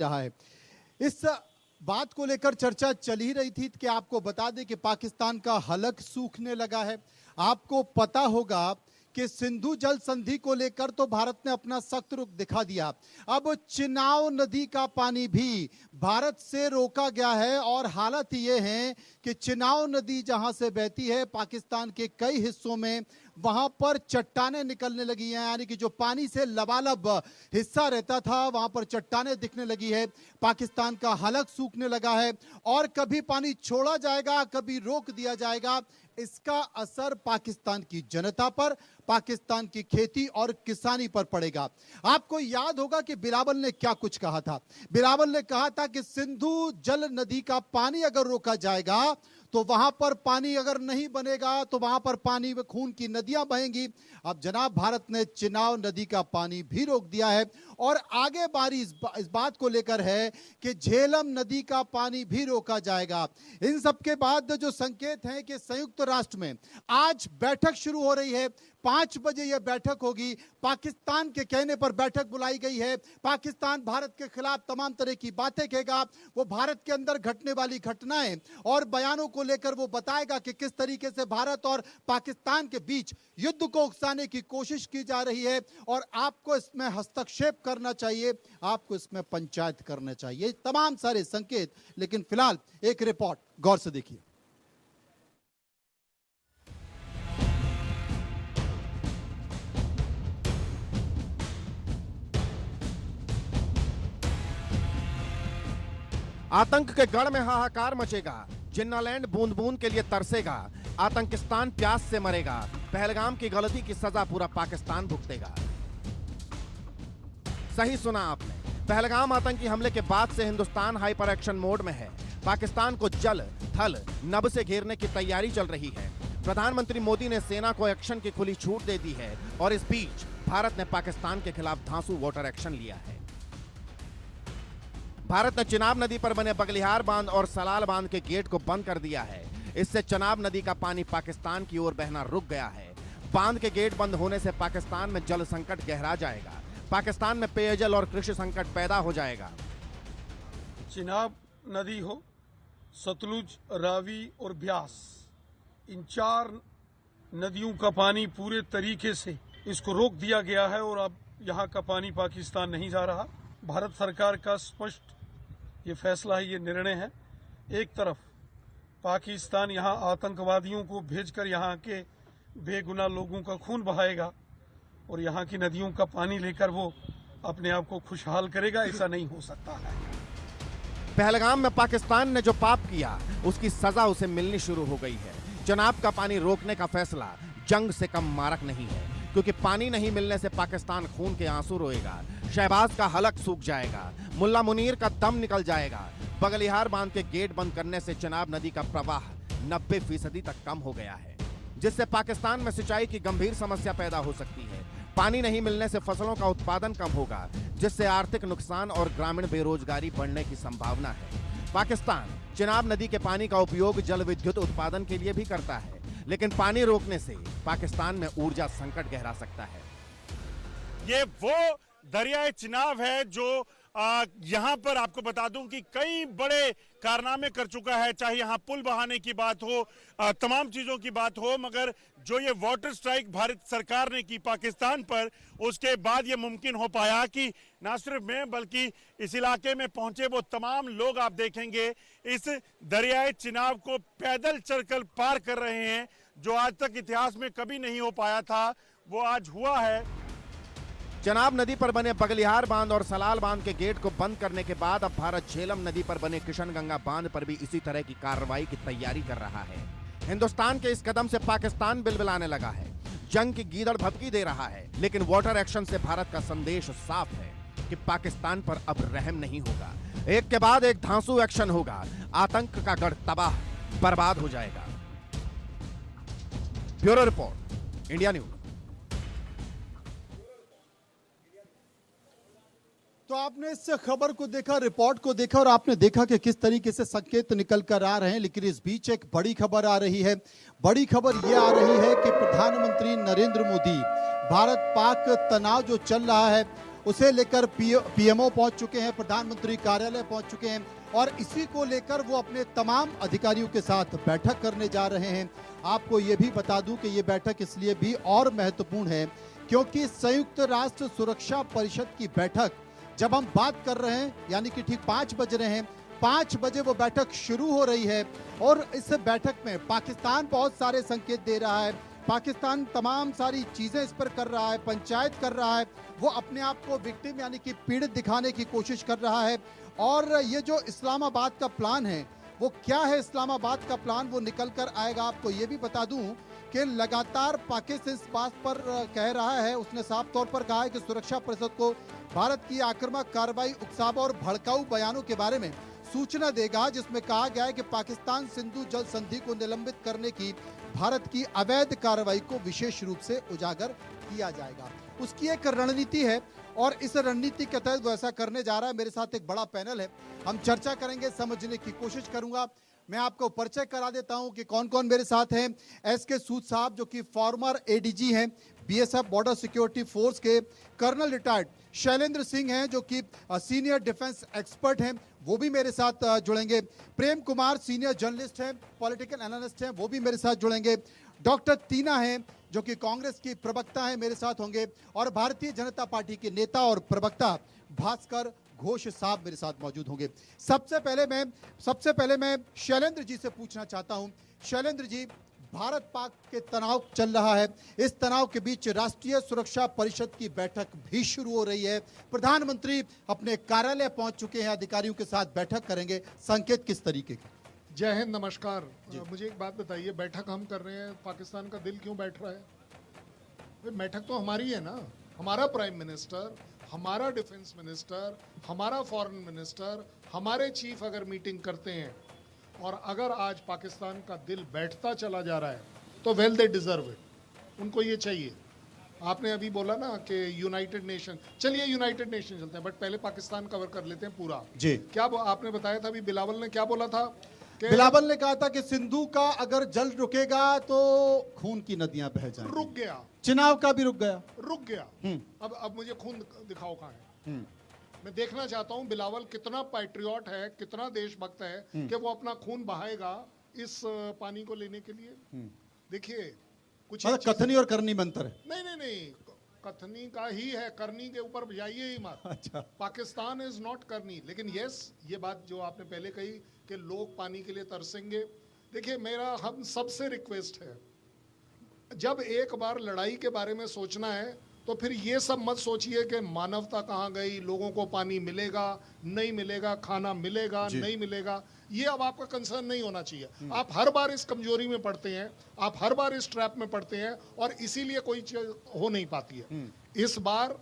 रहा है। इस बात को लेकर चर्चा चल ही रही थी कि आपको बता दें कि पाकिस्तान का हलक सूखने लगा है। आपको पता होगा कि सिंधु जल संधि को लेकर तो भारत ने अपना सख्त रुख दिखा दिया। अब चिनाब नदी का पानी भी भारत से रोका गया है और हालत ये है कि चिनाब नदी जहां से बहती है पाकिस्तान के कई हिस्सों में, वहां पर चट्टानें निकलने लगी हैं, यानी कि जो पानी से लबालब हिस्सा रहता था वहां पर चट्टानें दिखने लगी है। पाकिस्तान का हलक सूखने लगा है और कभी पानी छोड़ा जाएगा, कभी रोक दिया जाएगा। इसका असर पाकिस्तान की जनता पर, पाकिस्तान की खेती और किसानी पर पड़ेगा। आपको याद होगा कि बिलावल ने क्या कुछ कहा था। बिलावल ने कहा था कि सिंधु जल नदी का पानी अगर रोका जाएगा तो वहां पर पानी अगर नहीं बनेगा तो वहां पर पानी में खून की नदियां बहेंगी। अब जनाब भारत ने चिनाब नदी का पानी भी रोक दिया है और आगे बारी इस बात को लेकर है कि झेलम नदी का पानी भी रोका जाएगा। इन सब के बाद जो संकेत हैं कि संयुक्त राष्ट्र में आज बैठक शुरू हो रही है। 5 बजे यह बैठक होगी। पाकिस्तान के कहने पर बैठक बुलाई गई है। पाकिस्तान भारत के खिलाफ तमाम तरह की बातें कहेगा। वो भारत के अंदर घटने वाली घटनाएं और बयानों को लेकर वो बताएगा कि किस तरीके से भारत और पाकिस्तान के बीच युद्ध को उकसाने की कोशिश की जा रही है और आपको इसमें हस्तक्षेप करना चाहिए, आपको इसमें पंचायत करना चाहिए। तमाम सारे संकेत, लेकिन फिलहाल एक रिपोर्ट गौर से देखिए। आतंक के गढ़ में हाहाकार मचेगा, जिन्नालैंड बूंद बूंद के लिए तरसेगा, आतंकिस्तान प्यास से मरेगा, पहलगाम की गलती की सजा पूरा पाकिस्तान भुगतेगा। सही सुना आपने, पहलगाम आतंकी हमले के बाद से हिंदुस्तान हाइपर एक्शन मोड में है। पाकिस्तान को जल, थल, नभ से घेरने की तैयारी चल रही है। प्रधानमंत्री मोदी ने सेना को एक्शन की खुली छूट दे दी है और इस बीच भारत ने पाकिस्तान के खिलाफ धांसू वाटर एक्शन लिया है। भारत ने चिनाब नदी पर बने बगलिहार बांध और सलाल बांध के गेट को बंद कर दिया है। इससे चिनाब नदी का पानी पाकिस्तान की ओर बहना रुक गया है। बांध के गेट बंद होने से पाकिस्तान में जल संकट गहरा जाएगा। पाकिस्तान में पेयजल और कृषि संकट पैदा हो जाएगा। चिनाब नदी हो, सतलुज, रावी और ब्यास, इन 4 नदियों का पानी पूरे तरीके से इसको रोक दिया गया है और अब यहाँ का पानी पाकिस्तान नहीं जा रहा। भारत सरकार का स्पष्ट ये फैसला है, ये निर्णय है। एक तरफ पाकिस्तान यहाँ आतंकवादियों को भेजकर यहाँ के बेगुनाह लोगों का खून बहाएगा और यहाँ की नदियों का पानी लेकर वो अपने आप को खुशहाल करेगा, ऐसा नहीं हो सकता है। पहलगाम में पाकिस्तान ने जो पाप किया उसकी सजा उसे मिलनी शुरू हो गई है। चिनाब का पानी रोकने का फैसला जंग से कम मारक नहीं है, क्योंकि पानी नहीं मिलने से पाकिस्तान खून के आंसू रोएगा, शहबाज का हलक सूख जाएगा, मुल्ला मुनीर का दम निकल जाएगा। बगलिहार बांध के गेट बंद करने से चिनाब नदी का प्रवाह 90% तक कम हो गया है, जिससे पाकिस्तान में सिंचाई की गंभीर समस्या पैदा हो सकती है। पानी नहीं मिलने से फसलों का उत्पादन कम होगा, जिससे आर्थिक नुकसान और ग्रामीण बेरोजगारी बढ़ने की संभावना है। पाकिस्तान चिनाब नदी के पानी का उपयोग जल विद्युत उत्पादन के लिए भी करता है, लेकिन पानी रोकने से पाकिस्तान में ऊर्जा संकट गहरा सकता है। ये वो दरियाए चिनाब है जो यहाँ पर आपको बता दूं कि कई बड़े कारनामे कर चुका है, चाहे यहाँ पुल बहाने की बात हो, तमाम चीजों की बात हो, मगर जो ये वाटर स्ट्राइक भारत सरकार ने की पाकिस्तान पर, उसके बाद ये मुमकिन हो पाया कि ना सिर्फ मैं बल्कि इस इलाके में पहुंचे वो तमाम लोग आप देखेंगे इस दरियाए चिनाब को पैदल चलकर पार कर रहे हैं, जो आज तक इतिहास में कभी नहीं हो पाया था, वो आज हुआ है। चिनाब नदी पर बने बगलिहार बांध और सलाल बांध के गेट को बंद करने के बाद अब भारत झेलम नदी पर बने किशनगंगा बांध पर भी इसी तरह की कार्रवाई की तैयारी कर रहा है। हिंदुस्तान के इस कदम से पाकिस्तान बिलबिलाने लगा है, जंग की गीदड़ भभकी दे रहा है, लेकिन वाटर एक्शन से भारत का संदेश साफ है कि पाकिस्तान पर अब रहम नहीं होगा। एक के बाद एक धांसू एक्शन होगा, आतंक का गढ़ तबाह बर्बाद हो जाएगा। Bureau report, India news. तो आपने इस खबर को देखा, रिपोर्ट को देखा और आपने देखा कि किस तरीके से संकेत निकल कर आ रहे हैं, लेकिन इस बीच एक बड़ी खबर आ रही है। बड़ी खबर यह आ रही है कि प्रधानमंत्री नरेंद्र मोदी भारत पाक तनाव जो चल रहा है उसे लेकर पीएमओ पहुंच चुके हैं, प्रधानमंत्री कार्यालय पहुंच चुके हैं और इसी को लेकर वो अपने तमाम अधिकारियों के साथ बैठक करने जा रहे हैं। आपको ये भी बता दूं कि ये बैठक इसलिए भी और महत्वपूर्ण है क्योंकि संयुक्त राष्ट्र सुरक्षा परिषद की बैठक जब हम बात कर रहे हैं यानी कि ठीक 5 बज रहे हैं, 5 बजे वो बैठक शुरू हो रही है और इस बैठक में पाकिस्तान बहुत सारे संकेत दे रहा है, पाकिस्तान तमाम सारी चीजें इस पर कर रहा है, पंचायत कर रहा है, वो अपने आप को विक्टिम यानी कि पीड़ित दिखाने की कोशिश कर रहा है। और ये जो इस्लामाबाद का प्लान है वो क्या है, इस्लामाबाद का प्लान वो निकल कर आएगा। आपको ये भी बता दूं कि लगातार पाकिस्तान इस बात पर कह रहा है, उसने साफ तौर पर कहा है कि सुरक्षा परिषद को भारत की आक्रामक कार्रवाई, उकसावा और भड़काऊ बयानों के बारे में सूचना देगा, जिसमें कहा गया है कि पाकिस्तान सिंधु जल संधि को निलंबित करने की भारत की अवैध कार्रवाई को विशेष रूप से उजागर किया जाएगा। उसकी एक रणनीति है और इस रणनीति के तहत वो ऐसा करने जा रहा है। मेरे साथ एक बड़ा पैनल है, हम चर्चा करेंगे, समझने की कोशिश करूंगा। मैं आपको परिचय करा देता हूं कि कौन कौन मेरे साथ हैं। एसके सूद साहब जो कि फॉर्मर एडीजी हैं बीएसएफ बॉर्डर सिक्योरिटी फोर्स के, कर्नल रिटायर्ड शैलेंद्र सिंह हैं जो कि सीनियर डिफेंस एक्सपर्ट हैं, वो भी मेरे साथ जुड़ेंगे। प्रेम कुमार सीनियर जर्नलिस्ट हैं, पॉलिटिकल एनालिस्ट हैं, वो भी मेरे साथ जुड़ेंगे। डॉक्टर तीना हैं जो कि कांग्रेस की प्रवक्ता हैं, मेरे साथ होंगे। और भारतीय जनता पार्टी के नेता और प्रवक्ता भास्कर घोष साहब मेरे साथ मौजूद होंगे। सबसे पहले मैं शैलेंद्र जी से पूछना चाहता हूं। शैलेंद्र जी, भारत पाक के तनाव चल रहा है, इस तनाव के बीच राष्ट्रीय सुरक्षा परिषद की बैठक भी शुरू हो रही है, प्रधानमंत्री अपने कार्यालय पहुंच चुके हैं, अधिकारियों के साथ बैठक करेंगे, संकेत किस तरीके के? जय हिंद, नमस्कार। मुझे एक बात बताइए, बैठक हम कर रहे हैं, पाकिस्तान का दिल क्यों बैठ रहा है? बैठक तो हमारी है ना, हमारा प्राइम मिनिस्टर, हमारा डिफेंस मिनिस्टर, हमारा फॉरेन मिनिस्टर, हमारे चीफ अगर मीटिंग करते हैं और अगर आज पाकिस्तान का दिल बैठता चला जा रहा है तो वेल दे डिजर्व इट, उनको ये चाहिए। आपने अभी बोला ना कि यूनाइटेड नेशन, चलिए यूनाइटेड नेशन चलते हैं, बट पहले पाकिस्तान कवर कर लेते हैं पूरा जी। क्या आपने बताया था अभी, बिलावल ने क्या बोला था? बिलावल ने कहा था कि सिंधु का अगर जल रुकेगा तो खून की नदियां बह जाएंगी। रुक गया, चुनाव का भी रुक गया। अब मुझे खून दिखाओ कहाँ है। मैं देखना चाहता हूँ बिलावल कितना पैट्रियट है, कितना देशभक्त है कि वो अपना खून बहाएगा इस पानी को लेने के लिए। देखिए कुछ मतलब कथनी और करनी में अंतर है। नहीं, कथनी का ही है, करनी के ऊपर जाइए ही मत। अच्छा, पाकिस्तान इज नॉट करनी। लेकिन यस, ये बात जो आपने पहले कही कि लोग पानी के लिए तरसेंगे, देखिए मेरा हम सबसे रिक्वेस्ट है, जब एक बार लड़ाई के बारे में सोचना है तो फिर ये सब मत सोचिए कि मानवता कहाँ गई, लोगों को पानी मिलेगा नहीं मिलेगा, खाना मिलेगा नहीं मिलेगा, ये अब आपका कंसर्न नहीं होना चाहिए। आप हर बार इस कमजोरी में पड़ते हैं, आप हर बार इस ट्रैप में पड़ते हैं और इसीलिए कोई चीज हो नहीं पाती है। इस बार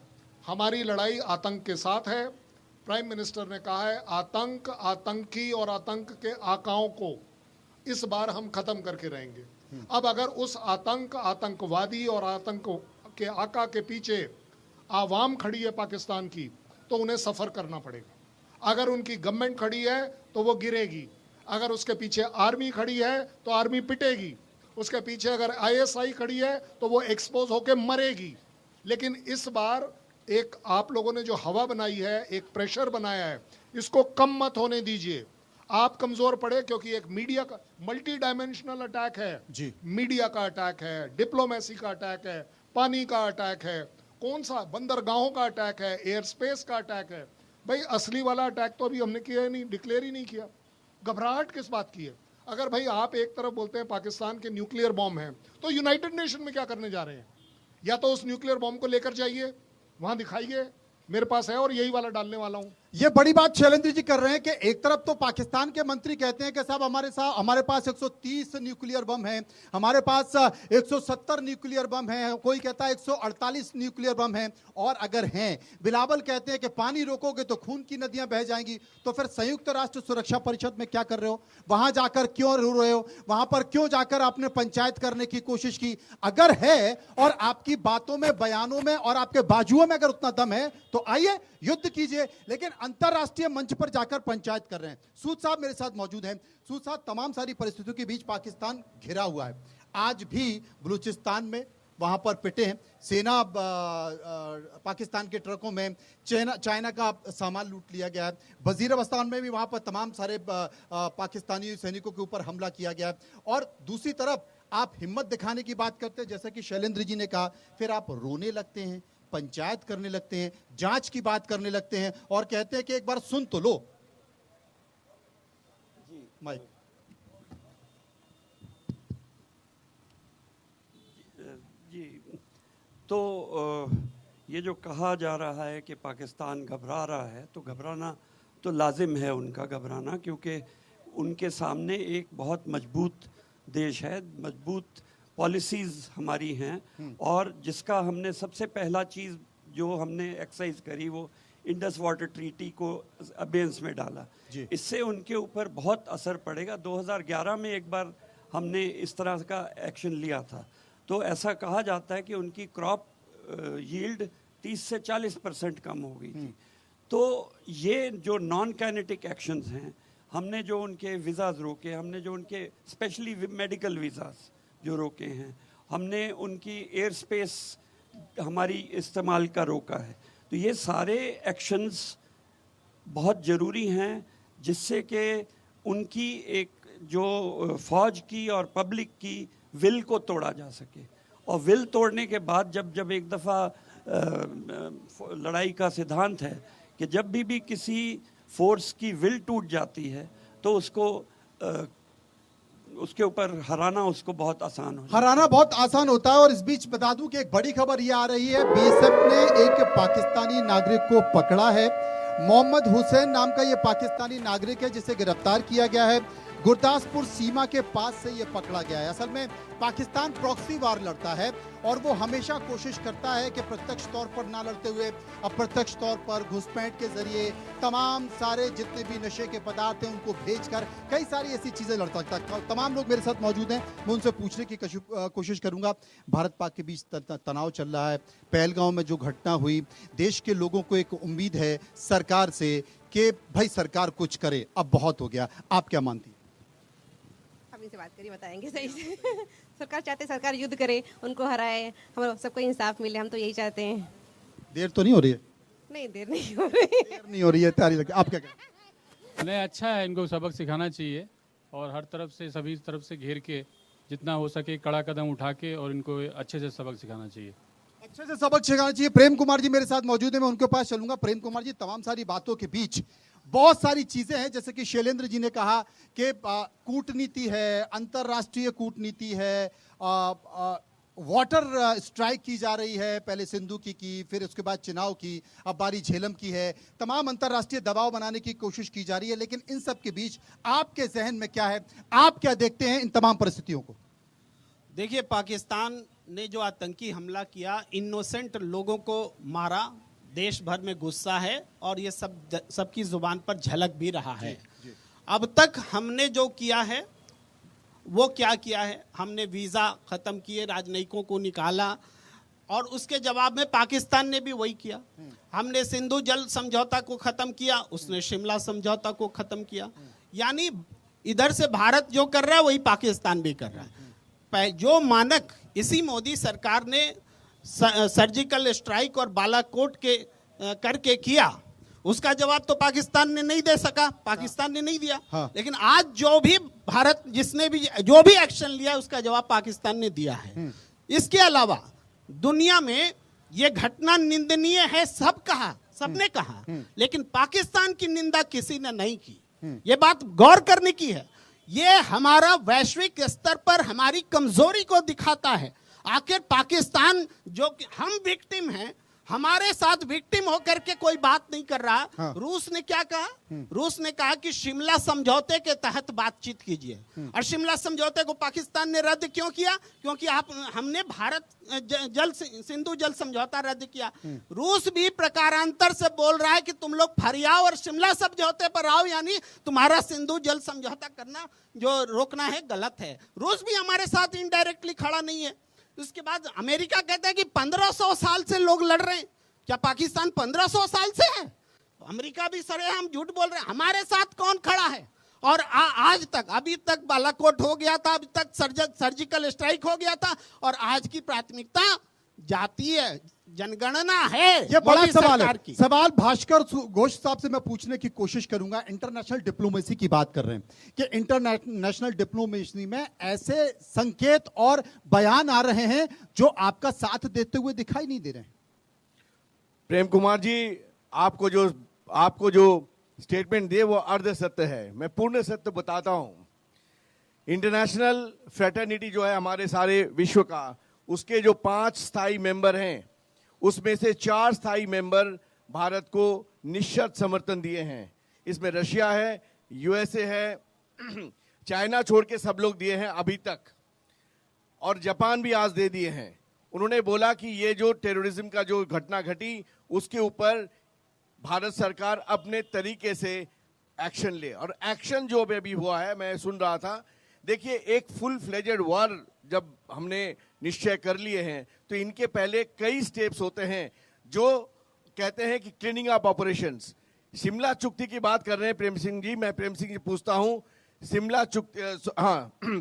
हमारी लड़ाई आतंक के साथ है। प्राइम मिनिस्टर ने कहा है आतंक, आतंकी और आतंक के आकाओं को इस बार हम खत्म करके रहेंगे। अब अगर उस आतंक, आतंकवादी और आतंक के आका के पीछे आवाम खड़ी है पाकिस्तान की, तो उन्हें सफर करना पड़ेगा। अगर उनकी गवर्नमेंट खड़ी है तो वो गिरेगी, अगर उसके पीछे आर्मी खड़ी है तो आर्मी पिटेगी, उसके पीछे अगर आईएसआई खड़ी है तो वो एक्सपोज होके मरेगी। लेकिन इस बार एक आप लोगों ने जो हवा बनाई है, एक प्रेशर बनाया है, इसको कम मत होने दीजिए। आप कमजोर पड़े क्योंकि एक मीडिया का मल्टी डायमेंशनल अटैक है जी। मीडिया का अटैक है, डिप्लोमेसी का अटैक है, पानी का अटैक है, कौन सा बंदरगाहों का अटैक है, एयर स्पेस का अटैक है। भाई असली वाला अटैक तो अभी हमने किया ही नहीं, डिक्लेयर ही नहीं किया। घबराहट किस बात की है? अगर भाई आप एक तरफ बोलते हैं पाकिस्तान के न्यूक्लियर बॉम्ब हैं, तो यूनाइटेड नेशन में क्या करने जा रहे हैं? या तो उस न्यूक्लियर बॉम्ब को लेकर जाइए, वहां दिखाइए, मेरे पास है और यही वाला डालने वाला हूं। ये बड़ी बात शैलेंद्र जी कर रहे हैं कि एक तरफ तो पाकिस्तान के मंत्री कहते हैं कि साहब हमारे पास 130 न्यूक्लियर बम हैं, हमारे पास 170 न्यूक्लियर बम हैं, कोई कहता है 148 न्यूक्लियर बम हैं, और अगर हैं, बिलावल कहते हैं कि पानी रोकोगे तो खून की नदियां बह जाएंगी। तो फिर संयुक्त राष्ट्र सुरक्षा परिषद में क्या कर रहे हो? वहां जाकर क्यों रो रहे हो? वहां पर क्यों जाकर आपने पंचायत करने की कोशिश की? अगर है और आपकी बातों में, बयानों में और आपके बाजुओं में अगर उतना दम है तो आइए युद्ध कीजिए, लेकिन अंतरराष्ट्रीय मंच पर जाकर पंचायत कर रहे हैं। सूद साहब मेरे साथ मौजूद हैं। सूद साहब, तमाम सारी परिस्थितियों के बीच पाकिस्तान घिरा हुआ है। आज भी बलूचिस्तान में वहां पर पिटे हैं। सेना पाकिस्तान के ट्रकों में चाइना का सामान लूट लिया गया है। वजीरस्तान में भी वहां पर तमाम सारे पाकिस्तानी सैनिकों के ऊपर हमला किया गया है। और दूसरी तरफ आप हिम्मत दिखाने की बात करते हैं, जैसा कि शैलेंद्र जी ने कहा, फिर आप रोने लगते हैं, पंचायत करने लगते हैं, जांच की बात करने लगते हैं और कहते हैं कि एक बार सुन तो लो। माइक। जी, तो ये जो कहा जा रहा है कि पाकिस्तान घबरा रहा है, तो घबराना तो लाजिम है उनका घबराना, क्योंकि उनके सामने एक बहुत मजबूत देश है, मजबूत पॉलिसीज़ हमारी हैं, और जिसका हमने सबसे पहला चीज़ जो हमने एक्सरसाइज करी वो इंडस वाटर ट्रीटी को अबेंस में डाला। इससे उनके ऊपर बहुत असर पड़ेगा। 2011 में एक बार हमने इस तरह का एक्शन लिया था, तो ऐसा कहा जाता है कि उनकी क्रॉप यील्ड 30 से 40% कम हो गई थी। तो ये जो नॉन काइनेटिक एक्शंस हैं, हमने जो उनके वीज़ाज़ रोके, हमने जो उनके स्पेशली मेडिकल वीज़ाज़ जो रोके हैं, हमने उनकी एयर स्पेस हमारी इस्तेमाल का रोका है। तो ये सारे एक्शंस बहुत ज़रूरी हैं, जिससे कि उनकी एक जो फ़ौज की और पब्लिक की विल को तोड़ा जा सके। और विल तोड़ने के बाद जब एक दफ़ा लड़ाई का सिद्धांत है कि जब भी किसी फोर्स की विल टूट जाती है तो उसके ऊपर हराना उसको बहुत आसान हो हराना बहुत आसान होता है। और इस बीच बता दूं कि एक बड़ी खबर ये आ रही है, बीएसएफ ने एक पाकिस्तानी नागरिक को पकड़ा है। मोहम्मद हुसैन नाम का ये पाकिस्तानी नागरिक है जिसे गिरफ्तार किया गया है। गुरदासपुर सीमा के पास से ये पकड़ा गया है। असल में पाकिस्तान प्रॉक्सी वार लड़ता है और वो हमेशा कोशिश करता है कि प्रत्यक्ष तौर पर ना लड़ते हुए अप्रत्यक्ष तौर पर घुसपैठ के जरिए तमाम सारे जितने भी नशे के पदार्थ हैं उनको भेजकर कई सारी ऐसी चीजें लड़ता है। तमाम लोग मेरे साथ मौजूद हैं, मैं उनसे पूछने की कोशिश करूंगा। भारत पाक के बीच तनाव चल रहा है। पहलगांव में जो घटना हुई, देश के लोगों को एक उम्मीद है सरकार से कि भाई सरकार कुछ करे, अब बहुत हो गया। आप क्या मानती? से बात करिए, बताएंगे सही से। सरकार चाहते सरकार युद्ध करे, उनको हराए, हम सबको इंसाफ मिले, हम तो यही चाहते हैं। देर तो नहीं हो रही है? नहीं, देर नहीं हो रही है। देर नहीं हो रही है, तैयारी लगे। आप क्या कहें? नहीं, अच्छा है, इनको सबक सिखाना चाहिए और हर तरफ से सभी तरफ से घेर के जितना हो सके कड़ा कदम उठा के और इनको अच्छे से सबक सिखाना चाहिए। अच्छे से सबक सिखाना चाहिए। प्रेम कुमार जी मेरे साथ मौजूद है, मैं उनके पास चलूंगा। प्रेम कुमार जी, तमाम सारी बातों के बीच बहुत सारी चीजें हैं, जैसे कि शैलेंद्र जी ने कहा कि कूटनीति है, अंतरराष्ट्रीय कूटनीति है, वाटर स्ट्राइक की जा रही है, पहले सिंधु की फिर उसके बाद चुनाव की, अब बारी झेलम की है। तमाम अंतरराष्ट्रीय दबाव बनाने की कोशिश की जा रही है, लेकिन इन सब के बीच आपके जहन में क्या है? आप क्या देखते हैं इन तमाम परिस्थितियों को? देखिए, पाकिस्तान ने जो आतंकी हमला किया, इनोसेंट लोगों को मारा, देश भर में गुस्सा है और ये सबकी जुबान पर झलक भी रहा है। अब तक हमने जो किया है वो क्या किया है? हमने वीज़ा ख़त्म किए, राजनयिकों को निकाला, और उसके जवाब में पाकिस्तान ने भी वही किया। हमने सिंधु जल समझौता को ख़त्म किया, उसने शिमला समझौता को ख़त्म किया। यानी इधर से भारत जो कर रहा है वही पाकिस्तान भी कर रहा है। जो मानक इसी मोदी सरकार ने सर्जिकल स्ट्राइक और बालाकोट के करके किया, उसका जवाब तो पाकिस्तान ने नहीं दे सका, पाकिस्तान ने नहीं दिया। हाँ। लेकिन आज जो भी भारत जिसने भी जो भी एक्शन लिया उसका जवाब पाकिस्तान ने दिया है। इसके अलावा दुनिया में ये घटना निंदनीय है, सबने कहा, लेकिन पाकिस्तान की निंदा किसी ने नहीं की। ये बात गौर करने की है। ये हमारा वैश्विक स्तर पर हमारी कमजोरी को दिखाता है। आखिर पाकिस्तान जो हम विक्टिम हैं, हमारे साथ विक्टिम होकर के कोई बात नहीं कर रहा। हाँ। रूस ने क्या कहा? रूस ने कहा कि शिमला समझौते के तहत बातचीत कीजिए, और शिमला समझौते को पाकिस्तान ने रद्द क्यों किया? क्योंकि हमने सिंधु जल समझौता रद्द किया। रूस भी प्रकारांतर से बोल रहा है कि तुम लोग फरियाओ और शिमला समझौते पर आओ, यानी तुम्हारा सिंधु जल समझौता करना जो रोकना है गलत है। रूस भी हमारे साथ इनडायरेक्टली खड़ा नहीं है। उसके बाद अमेरिका कहता है कि 1500 साल से लोग लड़ रहे हैं। क्या पाकिस्तान 1500 साल से है? अमेरिका भी सरेआम झूठ बोल रहे हैं। हमारे साथ कौन खड़ा है? और आज तक, अभी तक बालाकोट हो गया था, अभी तक सर्जिकल स्ट्राइक हो गया था, और आज की प्राथमिकता जातीय जनगणना है। ये बड़ा मोदी सवाल सरकार है। की। सवाल भास्कर घोष साहब से मैं पूछने की कोशिश करूंगा। इंटरनेशनल डिप्लोमेसी की बात कर रहे हैं कि इंटरनेशनल डिप्लोमेसी में ऐसे संकेत और बयान आ रहे हैं जो आपका साथ देते हुए दिखाई नहीं दे रहे हैं। प्रेम कुमार जी, आपको जो स्टेटमेंट दिए वो अर्ध सत्य है। मैं पूर्ण सत्य बताता हूं। इंटरनेशनल फ्रेटर्निटी जो है हमारे सारे विश्व का, उसके जो 5 स्थायी मेंबर हैं, उसमें से 4 स्थायी मेंबर भारत को निश्चित समर्थन दिए हैं। इसमें रशिया है, यूएसए है, चाइना छोड़ के सब लोग दिए हैं अभी तक, और जापान भी आज दे दिए हैं। उन्होंने बोला कि ये जो टेररिज्म का जो घटना घटी उसके ऊपर भारत सरकार अपने तरीके से एक्शन ले, और एक्शन जो अभी हुआ है, मैं सुन रहा था। देखिए, एक फुल फ्लेजेड वॉर जब हमने निश्चय कर लिए हैं तो इनके पहले कई स्टेप्स होते हैं जो कहते हैं कि क्लीनिंग अप ऑपरेशंस। शिमला चुक्ति की बात कर रहे हैं प्रेम सिंह जी। मैं प्रेम सिंह जी पूछता हूं,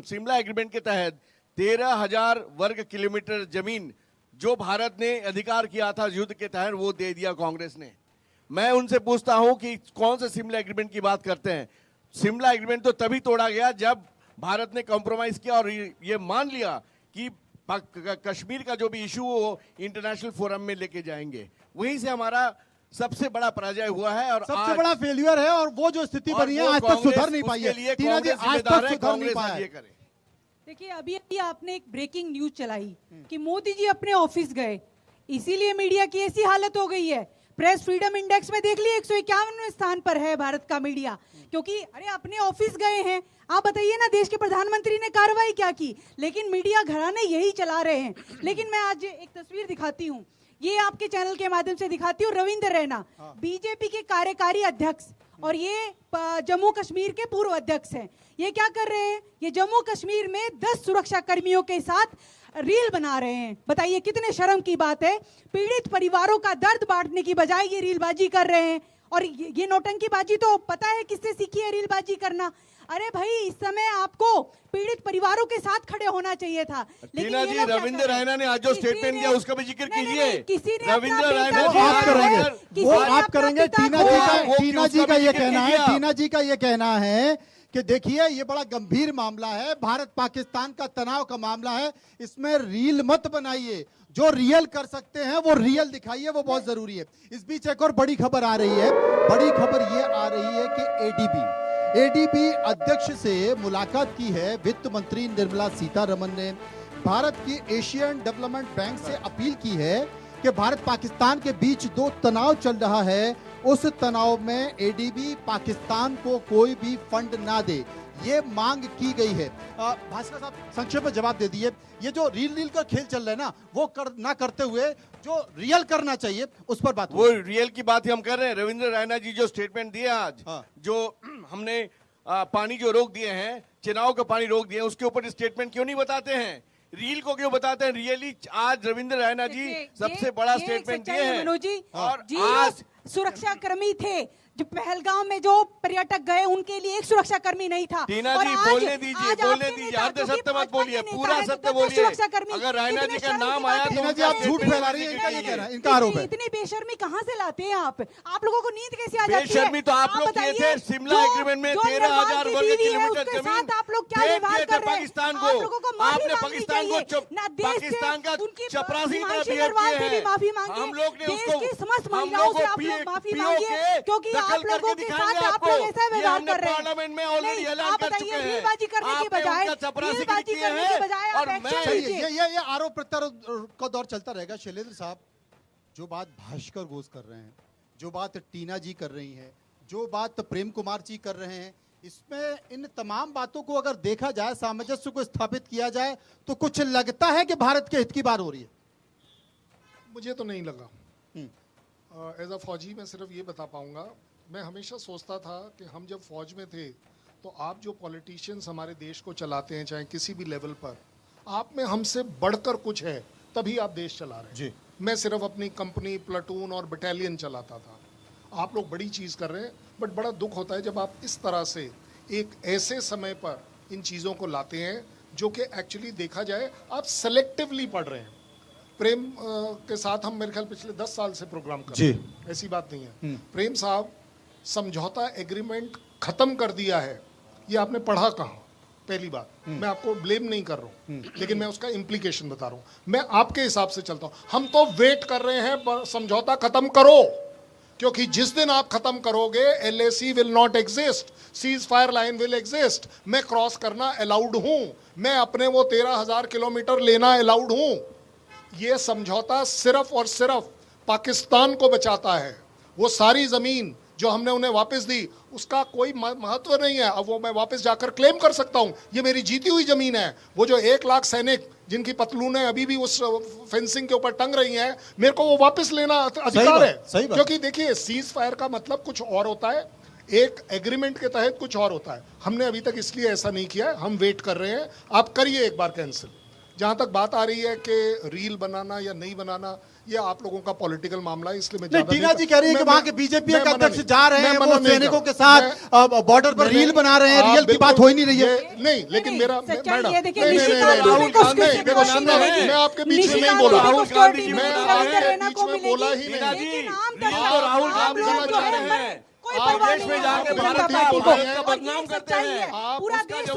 शिमला एग्रीमेंट के तहत 13,000 वर्ग किलोमीटर जमीन जो भारत ने अधिकार किया था युद्ध के तहत, वो दे दिया कांग्रेस ने। मैं उनसे पूछता हूं कि कौन सा शिमला एग्रीमेंट की बात करते हैं। शिमला एग्रीमेंट तो तभी तोड़ा गया जब भारत ने कॉम्प्रोमाइज किया और ये मान लिया कि कश्मीर का जो भी इशू हो इंटरनेशनल फोरम में लेके जाएंगे। वहीं से हमारा सबसे बड़ा पराजय हुआ है और सबसे बड़ा फेल्यूर है, और वो जो स्थिति बनी है आज तक सुधर नहीं पाई है। टीना जी, आज तक सुधर नहीं पाया है। देखिए, अभी आपने एक ब्रेकिंग न्यूज चलाई कि मोदी जी अपने ऑफिस गए, इसीलिए मीडिया की ऐसी हालत हो गई है। प्रेस फ्रीडम इंडेक्स में देख लिए 151वें स्थान पर है भारत का मीडिया, क्योंकि अरे अपने ऑफिस गए हैं। आप बताइए ना, देश के प्रधानमंत्री ने कार्रवाई क्या की, लेकिन मीडिया घराने यही चला रहे हैं। लेकिन मैं आज एक तस्वीर दिखाती हूँ, ये आपके चैनल के माध्यम से दिखाती हूँ। रविंद्र रैना बीजेपी के कार्यकारी अध्यक्ष और ये जम्मू कश्मीर के पूर्व अध्यक्ष हैं। ये क्या कर रहे हैं? ये जम्मू कश्मीर में 10 सुरक्षा कर्मियों के साथ रील बना रहे हैं। बताइए कितने शर्म की बात है। पीड़ित परिवारों का दर्द बांटने की बजाय ये रीलबाजी कर रहे हैं। और ये नौटंकीबाजी तो पता है किससे सीखी है रीलबाजी करना। अरे भाई, इस समय आपको पीड़ित परिवारों के साथ खड़े होना चाहिए था। टीना जी, रविंद्र रैना ने आज जो स्टेटमेंट दिया उसका भी जिक्र कीजिए। रविंद्र रैना जी आप करेंगे, वो आप करेंगे। टीना जी का ये कहना है, टीना जी का ये कहना है कि देखिए, ये बड़ा गंभीर मामला है, भारत पाकिस्तान का तनाव का मामला है, इसमें रील मत बनाइए। जो रियल कर सकते हैं वो रियल दिखाइए, वो बहुत जरूरी है। इस बीच एक और बड़ी खबर आ रही है। बड़ी खबर ये आ रही है कि एडीबी अध्यक्ष से मुलाकात की है वित्त मंत्री निर्मला सीतारमण ने। भारत की एशियन डेवलपमेंट बैंक से अपील की है कि भारत पाकिस्तान के बीच जो तनाव चल रहा है, उस तनाव में एडीबी पाकिस्तान को कोई भी फंड ना दे, ये मांग की गई है। भास्कर साहब, संक्षेप में जवाब दे दिए। ये जो रील का खेल चल रहा है ना, वो ना करते हुए जो रियल करना चाहिए उस पर बात। वो रियल की बात ही हम कर रहे हैं। रविंद्र रैना जी जो स्टेटमेंट दिए आज, जो हमने पानी जो रोक दिए हैं, चुनाव का पानी रोक दिए, उसके ऊपर स्टेटमेंट क्यों नहीं बताते हैं? रील को क्यों बताते हैं? रियली आज रविंद्र रैना जी सबसे बड़ा स्टेटमेंट दिए हैं। मनोज जी, और आज सुरक्षा कर्मी थे जो पहलगाम में जो पर्यटक गए, उनके लिए एक सुरक्षा कर्मी नहीं था। टीना जी, बोलने दीजिए, अर्ध सत्य मत बोलिए, पूरा सत्य बोलिए। अगर रैना जी का नाम आया तो टीना जी आप झूठ फैला रही है, इनका ये कहना है, इनका आरोप है। इतनी बेशर्मी कहाँ से लाते हैं आप लोगों को नींद कैसे आ जाती है? बेशर्मी तो आप लोग किए थे। शिमला एग्रीमेंट में 13,000 वर्ग किलोमीटर जमीन आप लोग क्या व्यवहार कर रहे हैं? पाकिस्तान को, आपने पाकिस्तान को पाकिस्तान का चपरासी का बिहेव किया है। माफी मांगे, हम लोग ने उसको, समस्त महिलाओं से आप लोग माफी मांगिए, क्योंकि आप लोगों के साथ आप लोग ऐसा व्यवहार कर रहे हैं। पार्लियामेंट में ऑलरेडी ऐलान कर चुके हैं। रीलबाजी करने की बजाय और मैं ये आरोप प्रत्यारोप का दौर चलता रहेगा। शैलेंद्र साहब, जो बात भास्कर घोष कर रहे हैं, जो बात टीना जी कर रही हैं, जो बात प्रेम कुमार जी कर रहे हैं, इसमें इन तमाम बातों को अगर देखा जाए, सामंजस्य को स्थापित किया जाए, तो कुछ लगता है कि भारत के हित की बात हो रही है। मुझे तो नहीं लगा। एज अ फौजी मैं सिर्फ ये बता पाऊंगा, मैं हमेशा सोचता था कि हम जब फौज में थे तो आप जो पॉलिटिशियंस हमारे देश को चलाते हैं, चाहे किसी भी लेवल पर, आप में हमसे बढ़कर कुछ है, तभी आप देश चला रहे हैं। जी, मैं सिर्फ अपनी कंपनी, प्लाटून और बटालियन चलाता था। आप लोग बड़ी चीज़ कर रहे हैं, बट बड़ा दुख होता है जब आप इस तरह से एक ऐसे समय पर इन चीज़ों को लाते हैं जो कि एक्चुअली देखा जाए आप सेलेक्टिवली पढ़ रहे हैं। प्रेम के साथ हम मेरे ख्याल पिछले 10 साल से प्रोग्राम कर रहे हैं, ऐसी बात नहीं है। प्रेम साहब समझौता एग्रीमेंट खत्म कर दिया है, ये आपने पढ़ा कहाँ? पहली बात, मैं आपको ब्लेम नहीं कर रहा हूँ, लेकिन मैं उसका इम्प्लीकेशन बता रहा हूँ। मैं आपके हिसाब से चलता हूँ। हम तो वेट कर रहे हैं समझौता खत्म करो, क्योंकि जिस दिन आप खत्म करोगे LAC will not exist, cease fire line will exist. मैं क्रॉस करना अलाउड हूं, मैं अपने वो 13,000 किलोमीटर लेना अलाउड हूं। ये समझौता सिर्फ और सिर्फ पाकिस्तान को बचाता है। वो सारी जमीन जो हमने उन्हें वापस दी उसका कोई महत्व नहीं है। अब वो मैं वापस जाकर क्लेम कर सकता हूं, ये मेरी जीती हुई जमीन है। वो जो 1 लाख सैनिक जिनकी पतलूनें अभी भी उस फेंसिंग के ऊपर टंग रही हैं, मेरे को वो वापस लेना अधिकार है। क्योंकि देखिए, सीज फायर का मतलब कुछ और होता है, एक एग्रीमेंट के तहत कुछ और होता है। हमने अभी तक इसलिए ऐसा नहीं किया है, हम वेट कर रहे हैं। आप करिए एक बार कैंसिल। जहां तक बात आ रही है कि रील बनाना या नहीं बनाना, ये आप लोगों का पॉलिटिकल मामला है, इसलिए मैं टीना जी कह रही है कि वहां के बीजेपी के अध्यक्ष जा रहे हैं, वो सैनिकों के साथ बॉर्डर पर रील बना रहे हैं, रियल की बात हो ही नहीं रही है। नहीं, लेकिन मेरा मैडम, राहुल मैं आपके बीच में नहीं बोला, मैं आपके बीच में बोला ही नहीं। राहुल गांधी आप देश में जाके भारत का बदनाम करते हैं, पूरा देश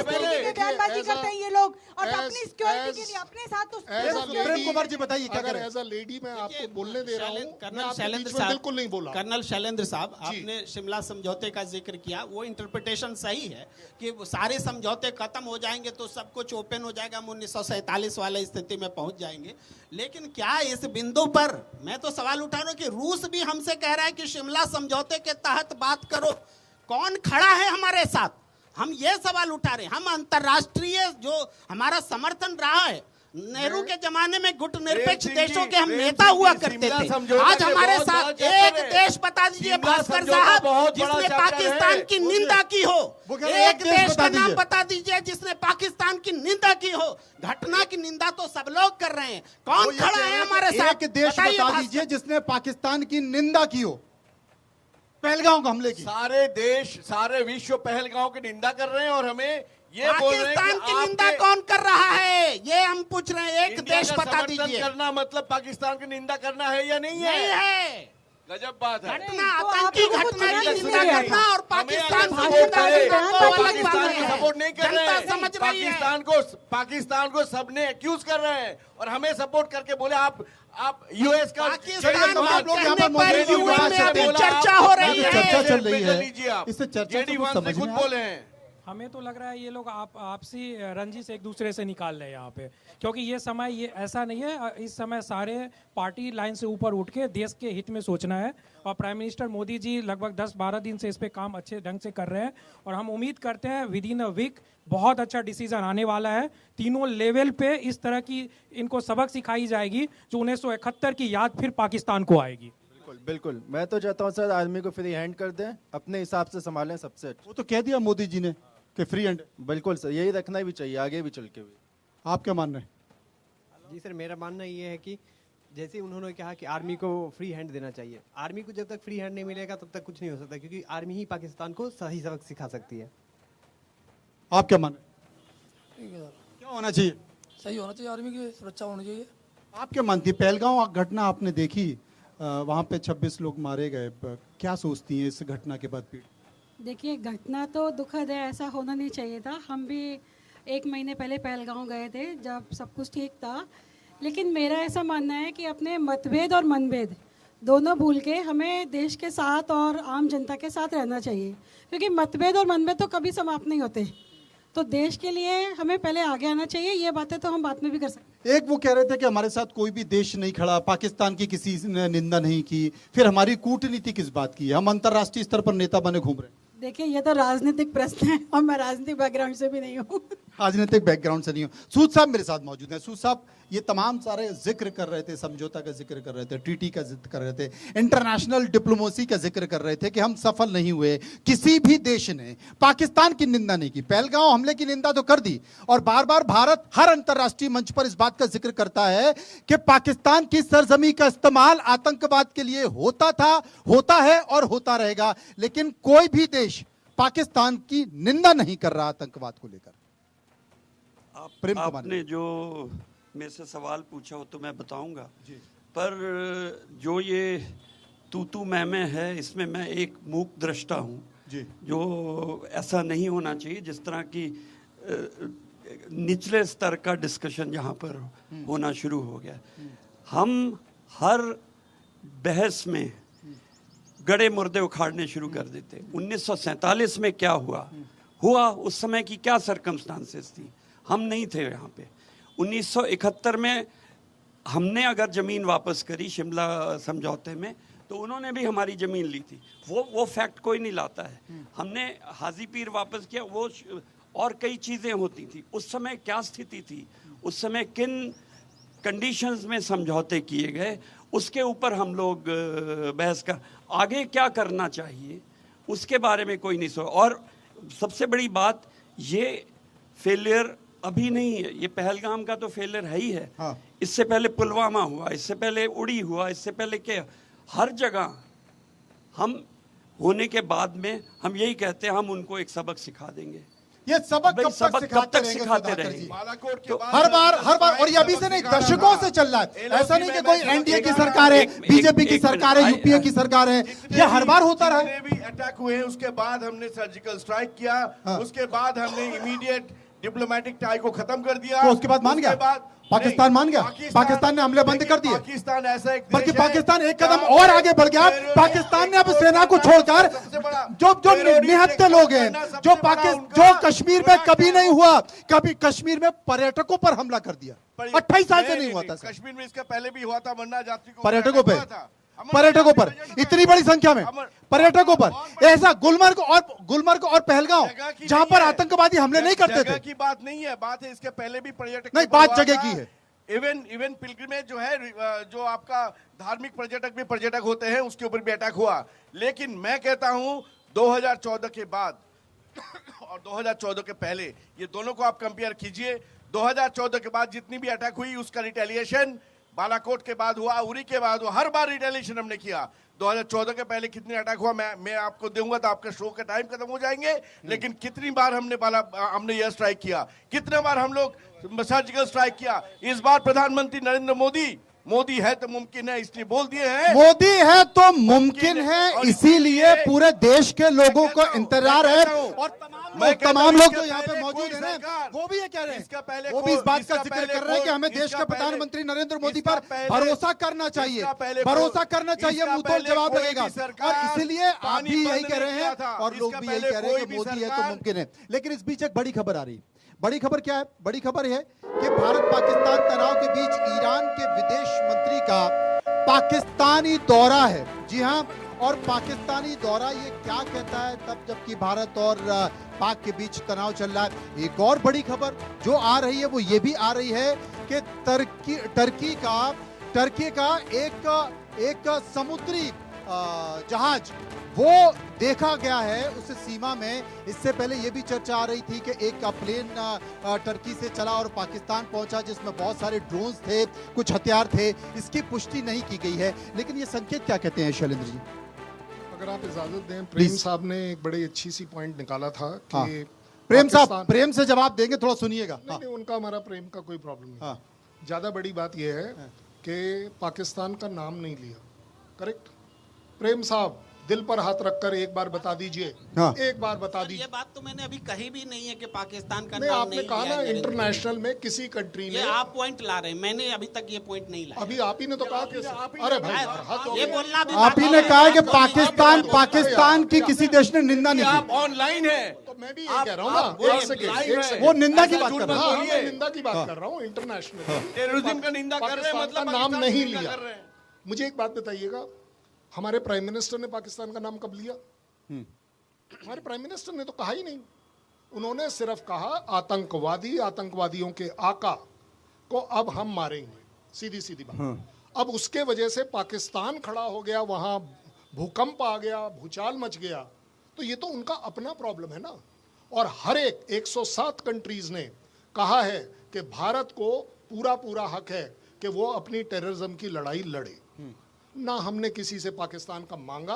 बयानबाजी करते हैं ये लोग, और अपनी सिक्योरिटी के लिए अपने साथ। तो प्रेम कुमार जी बताइए क्या करें? एज अ लेडी मैं आपको बोलने दे रहा हूँ, कर्नल शैलेंद्र साहब बिल्कुल नहीं बोला। कर्नल शैलेंद्र साहब, आपने शिमला समझौते का जिक्र किया, वो इंटरप्रिटेशन सही है कि सारे समझौते खत्म हो जाएंगे तो सब कुछ ओपन हो जाएगा, हम 1947 वाली स्थिति में पहुंच जाएंगे। लेकिन क्या इस बिंदु पर मैं तो सवाल उठा रहा हूं कि रूस भी हमसे कह रहा है कि शिमला समझौते के तहत बात करो, कौन खड़ा है हमारे साथ? हम ये सवाल उठा रहे हैं। हम अंतर्राष्ट्रीय जो हमारा समर्थन रहा है, नेहरू के जमाने में गुटनिरपेक्ष देशों के हम नेता हुआ करते थे। आज हमारे साथ एक देश बता दीजिए भास्कर साहब जिसने पाकिस्तान की निंदा की हो। एक देश का नाम बता दीजिए जिसने पाकिस्तान की निंदा की हो। घटना की निंदा तो सब लोग कर रहे हैं, कौन खड़ा है हमारे साथ? एक देश बता दीजिए जिसने पाकिस्तान की निंदा की हो, पहलगाम के हमले की। सारे देश, सारे विश्व पहलगाम की निंदा कर रहे हैं और हमें ये बोल रहे हैं पाकिस्तान की निंदा कौन कर रहा है, ये हम पूछ रहे हैं। एक देश बता दीजिए। करना मतलब पाकिस्तान की निंदा करना है या नहीं है? नहीं है। गजब बात है। घटना, आतंकी घटना की निंदा करना और पाकिस्तान को सपोर्ट नहीं कर रहे हैं। समझ रही है। पाकिस्तान को सबने एक्यूज कर रहे हैं और हमें सपोर्ट करके बोले आप यूएस का पाकिस्तान आप लोग यहाँ पर कहने पर UN में अभी चर्चा हो रही है। चर्चा चल रही है, इससे चर्चा JD वंश खुद बोले हैं। हमें तो लग रहा है ये लोग आपसी रंजिश एक दूसरे से निकाल रहे हैं यहाँ पे, क्योंकि ये समय ये ऐसा नहीं है। इस समय सारे पार्टी लाइन से ऊपर उठ के देश के हित में सोचना है, और प्राइम मिनिस्टर मोदी जी लगभग 10-12 दिन से इस पे काम अच्छे ढंग से कर रहे हैं, और हम उम्मीद करते हैं विद इन अ वीक बहुत अच्छा डिसीजन आने वाला है। तीनों लेवल पे इस तरह की इनको सबक सिखाई जाएगी जो 1971 की याद फिर पाकिस्तान को आएगी। बिल्कुल, मैं तो चाहता हूँ सर आदमी को फ्री हैंड कर दें, अपने हिसाब से संभालें, सबसे अच्छा। वो तो कह दिया मोदी जी ने कि फ्री हैंड। बिल्कुल सर, यही रखना भी चाहिए आगे भी चल के भी। आप क्या मान रहे हैं? जी सर, मेरा मानना ये है कि जैसे उन्होंने कहा कि आर्मी को फ्री हैंड देना चाहिए, आर्मी को जब तक फ्री हैंड नहीं मिलेगा तब तक कुछ नहीं हो सकता, क्योंकि आर्मी ही पाकिस्तान को सही सबक सिखा सकती है। आप क्या मान रहे हैं? क्या होना चाहिए? सही होना चाहिए, आर्मी की सुरक्षा होनी चाहिए। आप क्या मानती है? पहलगाम घटना आपने देखी, वहाँ पे 26 लोग मारे गए, क्या सोचती हैं इस घटना के बाद? पीठ देखिए, घटना तो दुखद है, ऐसा होना नहीं चाहिए था। हम भी 1 महीने पहले पहलगाम गए थे जब सब कुछ ठीक था, लेकिन मेरा ऐसा मानना है कि अपने मतभेद और मनभेद दोनों भूल के हमें देश के साथ और आम जनता के साथ रहना चाहिए, क्योंकि मतभेद और मनभेद तो कभी समाप्त नहीं होते। तो देश के लिए हमें पहले आगे आना चाहिए। ये बातें तो हम बाद में भी कर सकते। एक वो कह रहे थे कि हमारे साथ कोई भी देश नहीं खड़ा, पाकिस्तान की किसी ने निंदा नहीं की, फिर हमारी कूटनीति किस बात की है? हम अंतर्राष्ट्रीय स्तर पर नेता बने घूम रहे हैं। देखिए, ये तो राजनीतिक प्रश्न है और मैं राजनीतिक बैकग्राउंड से भी नहीं हूँ। राजनीतिक बैकग्राउंड से नहीं हूँ। सूद साहब मेरे साथ मौजूद हैं। सूद साहब, ये तमाम सारे जिक्र कर रहे थे, समझौता का जिक्र कर रहे थे, ट्रीटी का जिक्र कर रहे थे, इंटरनेशनल डिप्लोमेसी का जिक्र कर रहे थे कि हम सफल नहीं हुए, किसी भी देश ने पाकिस्तान की निंदा नहीं की। पहलगाम हमले की निंदा तो कर दी, और बार बार भारत हर अंतर्राष्ट्रीय मंच पर इस बात का जिक्र करता है कि पाकिस्तान की सरजमी का इस्तेमाल आतंकवाद के लिए होता था, होता है और होता रहेगा। लेकिन कोई भी देश पाकिस्तान की निंदा नहीं कर रहा आतंकवाद को लेकर? प्रेम कुमार आपने जो मेरे से सवाल पूछा हो तो मैं बताऊंगा, पर जो ये तू मैं है, इसमें मैं एक मूक दृष्टा हूँ, जो ऐसा नहीं होना चाहिए। जिस तरह की निचले स्तर का डिस्कशन यहाँ पर होना शुरू हो गया, हम हर बहस में गड़े मुर्दे उखाड़ने शुरू कर देते। 1947 में क्या हुआ उस समय की क्या सर्कमस्टांसेस थी, हम नहीं थे यहाँ पे। 1971 में हमने अगर ज़मीन वापस करी शिमला समझौते में, तो उन्होंने भी हमारी ज़मीन ली थी। वो फैक्ट कोई नहीं लाता है। हमने हाजी पीर वापस किया, वो और कई चीज़ें होती थी। उस समय क्या स्थिति थी, उस समय किन कंडीशंस में समझौते किए गए, उसके ऊपर हम लोग बहस कर आगे क्या करना चाहिए उसके बारे में कोई नहीं सोचा। और सबसे बड़ी बात, ये फेलियर अभी नहीं है, ये पहलगाम का तो फेलियर है ही है। इससे पहले पुलवामा हुआ, इससे पहले उड़ी हुआ, इससे पहले क्या, हर जगह हम होने के बाद में हम यही कहते हैं हम उनको एक सबक सिखा देंगे। ये सबक कब तक सिखाते रहेंगे? तो हर बार और ये अभी से नहीं, दशकों से चल रहा है। ऐसा नहीं कि कोई एनडीए की सरकार है, बीजेपी की सरकार है, यूपीए की सरकार है, ये हर बार होता रहा है। भी अटैक हुए हैं, उसके बाद हमने सर्जिकल स्ट्राइक किया, उसके बाद हमने इमीडिएट डिप्लोमेटिक टाई को खत्म कर दिया। तो उसके बाद मान गया पाकिस्तान, मान गया पाकिस्तान ने हमले बंद कर दिए। पाकिस्तान ऐसा एक बल्कि पाकिस्तान एक कदम और आगे बढ़ गया। पाकिस्तान ने अब सेना को छोड़कर जो निहत्थे लोग हैं, जो कश्मीर में कभी नहीं हुआ, कभी कश्मीर में पर्यटकों पर हमला कर दिया। 28 साल से नहीं हुआ था। कश्मीर में इसका पहले भी हुआ था, मन्ना जाति को पर्यटकों पर इतनी बड़ी संख्या में पर्यटकों पर। ऐसा गुलमर्ग और पहलगांव, जहां पर आतंकवादी हमले नहीं करते थे। की बात नहीं है, बात है इसके पहले भी पर्यटक नहीं, बात जगह की है। इवन पिलग्रिमेज जो है, जो आपका धार्मिक पर्यटक भी पर्यटक होते हैं, उसके ऊपर भी अटैक हुआ। लेकिन मैं कहता हूं 2014 के बाद और 2014 के पहले, ये दोनों को आप कंपेयर कीजिए। 2014 के बाद जितनी भी अटैक हुई, उसका रिटेलिएशन बालाकोट के बाद हुआ, उरी के बाद हुआ, हर बार रिटेलिएशन हमने किया। 2014 के पहले कितने अटैक हुआ मैं आपको दूंगा तो आपका शो का टाइम खत्म हो जाएंगे। लेकिन कितनी बार हमने एयर स्ट्राइक किया, कितने बार हम लोग सर्जिकल स्ट्राइक किया। इस बार प्रधानमंत्री नरेंद्र मोदी है तो मुमकिन है, इसलिए बोल दिए हैं। मोदी है तो मुमकिन है, इसीलिए पूरे देश के लोगों को इंतजार है। और तमाम लोग जो यहाँ पे मौजूद हैं ना, वो भी ये कह रहे हैं, वो भी इस बात का जिक्र कर रहे हैं कि हमें देश के प्रधानमंत्री नरेंद्र मोदी पर भरोसा करना चाहिए, मुंहतोड़ जवाब लगेगा। और इसलिए आप भी यही कह रहे हैं और लोग भी यही कह रहे हैं कि मोदी है तो मुमकिन है। लेकिन इस बीच एक बड़ी खबर आ रही है। बड़ी खबर क्या है? बड़ी खबर है कि भारत पाकिस्तान तनाव के बीच ईरान के विदेश मंत्री का पाकिस्तानी दौरा है। जी हां, और पाकिस्तानी दौरा ये क्या कहता है, तब जबकि भारत और पाक के बीच तनाव चल रहा है। एक और बड़ी खबर जो आ रही है वो ये भी आ रही है कि टर्की का एक समुद्री जहाज वो देखा गया है उस सीमा में। इससे पहले ये भी चर्चा आ रही थी कि एक प्लेन टर्की से चला और पाकिस्तान पहुंचा, जिसमें बहुत सारे ड्रोन्स थे, कुछ हथियार थे। इसकी पुष्टि नहीं की गई है, लेकिन ये संकेत क्या कहते हैं शैलेंद्र जी? अगर आप इजाजत दें, प्रेम साहब ने एक बड़ी अच्छी सी पॉइंट निकाला था कि प्रेम साहब प्रेम से जवाब देंगे, थोड़ा सुनिएगा। नहीं, उनका हमारा प्रेम का कोई प्रॉब्लम नहीं। ज्यादा बड़ी बात यह है कि पाकिस्तान का नाम नहीं लिया। करेक्ट प्रेम साहब, दिल पर हाथ रखकर एक बार बता दीजिए। एक बार बता दीजिए। ये बात तो मैंने अभी कही भी नहीं है कि पाकिस्तान का नहीं, नाम आपने कहा ना इंटरनेशनल में किसी कंट्री ने। आप पॉइंट ला रहे हैं, मैंने अभी तक ये पॉइंट नहीं लाया। अभी आप ही ने तो कहा कि अरे भाई, ये बोलना भी आप ही ने कहा कि पाकिस्तान की किसी देश ने निंदा नहीं की। आप ऑनलाइन है तो मैं भी ये कह रहा हूँ ना, एक सेकंड, वो निंदा की बात कर रहा हूँ। मैं निंदा की बात कर रहा हूँ। इंटरनेशनल टेररिज्म का निंदा कर रहे हैं, मतलब नाम नहीं लिया। मुझे एक बात बताइएगा, हमारे प्राइम मिनिस्टर ने पाकिस्तान का नाम कब लिया? हमारे प्राइम मिनिस्टर ने तो कहा ही नहीं। उन्होंने सिर्फ कहा आतंकवादियों के आका को अब हम मारेंगे, सीधी सीधी बात। अब उसके वजह से पाकिस्तान खड़ा हो गया, वहां भूकंप आ गया, भूचाल मच गया, तो ये तो उनका अपना प्रॉब्लम है ना। और हर एक 107 कंट्रीज ने कहा है कि भारत को पूरा हक है कि वो अपनी टेररिज्म की लड़ाई लड़े। ना हमने किसी से पाकिस्तान का मांगा,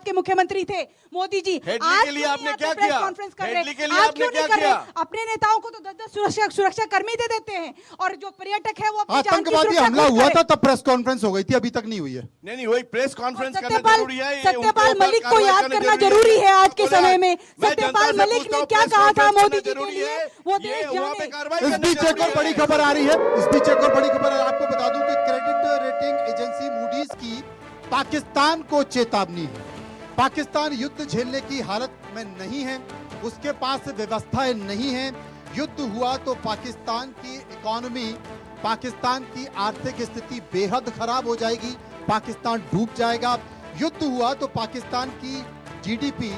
गुजरात के मुख्यमंत्री थे मोदी जी। हेडली आज के लिए क्यों आपने नहीं क्या आते प्रेस किया? कॉन्फ्रेंस कर रहे? हेडली के लिए आज आपने क्यों नहीं क्या कर रहे? किया? अपने नेताओं को तो 10-10 सुरक्षा कर्मी देते देते हैं, और जो पर्यटक है वो अपनी जान की आतंकवादी सुरक्षा हमला खुद हुआ करे। था तब प्रेस कॉन्फ्रेंस हो गई थी, अभी तक नहीं हुई है। नहीं वही प्रेस कॉन्फ्रेंस करना सत्यपाल जरूरी है। ये उनके सत्यपाल ऊपर मलिक को कार्रवाई याद करना करना जरूरी है आज के समय में। मैं सत्यपाल जनता से मलिक पूछता ने हूं, क्या प्रेस कहा था कॉन्फ्रेंस मोदी जी करना के जरूरी लिए, है। वो ये देश वहाँ पे जाने। कार्रवाई इस करना बीच एक जरूरी और बड़ी खबर आ रही है, इस बीच एक और बड़ी खबर है। आपको बता दूं कि क्रेडिट रेटिंग एजेंसी मूडीज की पाकिस्तान को चेतावनी है। पाकिस्तान युद्ध झेलने की हालत में नहीं है, उसके पास व्यवस्थाएं नहीं है। युद्ध हुआ तो पाकिस्तान की इकोनॉमी, पाकिस्तान की आर्थिक स्थिति बेहद खराब हो जाएगी, पाकिस्तान डूब जाएगा। युद्ध हुआ तो पाकिस्तान की जीडीपी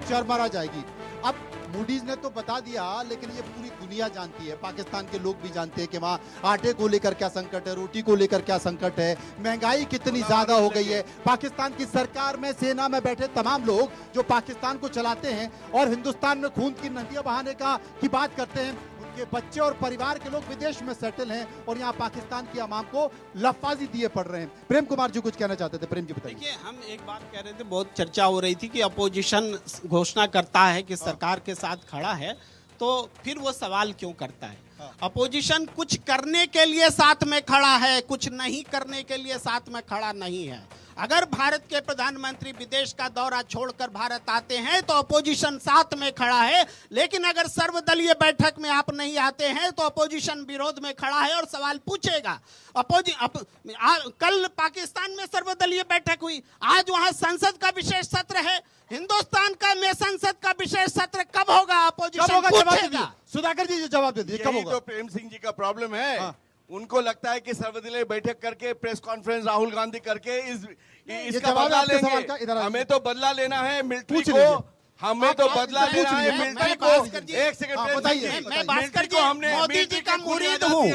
चरमरा जाएगी। अब मूडीज ने तो बता दिया, लेकिन ये पूरी दुनिया जानती है, पाकिस्तान के लोग भी जानते हैं कि वहाँ आटे को लेकर क्या संकट है, रोटी को लेकर क्या संकट है, महंगाई कितनी ज्यादा हो गई है। पाकिस्तान की सरकार में, सेना में बैठे तमाम लोग जो पाकिस्तान को चलाते हैं और हिंदुस्तान में खून की नदियां बहाने की बात करते हैं, उनके बच्चे और परिवार के लोग विदेश में सेटल हैं और यहाँ पाकिस्तान की आवाम को लफाजी दिए पड़ रहे हैं। प्रेम कुमार जी कुछ कहना चाहते थे, प्रेम जी बताइए। देखिए, हम एक बात कह रहे थे, बहुत चर्चा हो रही थी कि अपोजिशन घोषणा करता है कि सरकार के साथ खड़ा है, तो फिर वो सवाल क्यों करता है? अपोजिशन कुछ करने के लिए साथ में खड़ा है, कुछ नहीं करने के लिए साथ में खड़ा नहीं है। अगर भारत के प्रधानमंत्री विदेश का दौरा छोड़कर भारत आते हैं तो अपोजिशन साथ में खड़ा है, लेकिन अगर सर्वदलीय बैठक में आप नहीं आते हैं तो अपोजिशन विरोध में खड़ा है और सवाल पूछेगा। कल पाकिस्तान में सर्वदलीय बैठक हुई, आज वहां संसद का विशेष सत्र है। हिंदुस्तान का में संसद का विशेष सत्र कब होगा? अपोजिशन पूछेगा। सुधाकर जी जवाब दे दीजिए, कब होगा? तो प्रेम सिंह जी का प्रॉब्लम है। उनको लगता है कि सर्वदलीय बैठक करके, प्रेस कॉन्फ्रेंस राहुल गांधी करके इसका बदला लेंगे। हमें तो बदला लेना है मिलिट्री को, हमें तो बदला लेना है मिलिट्री को। एक सेकंड बताइए। मैं भास्कर जी मोदी जी का मुरीद हूँ,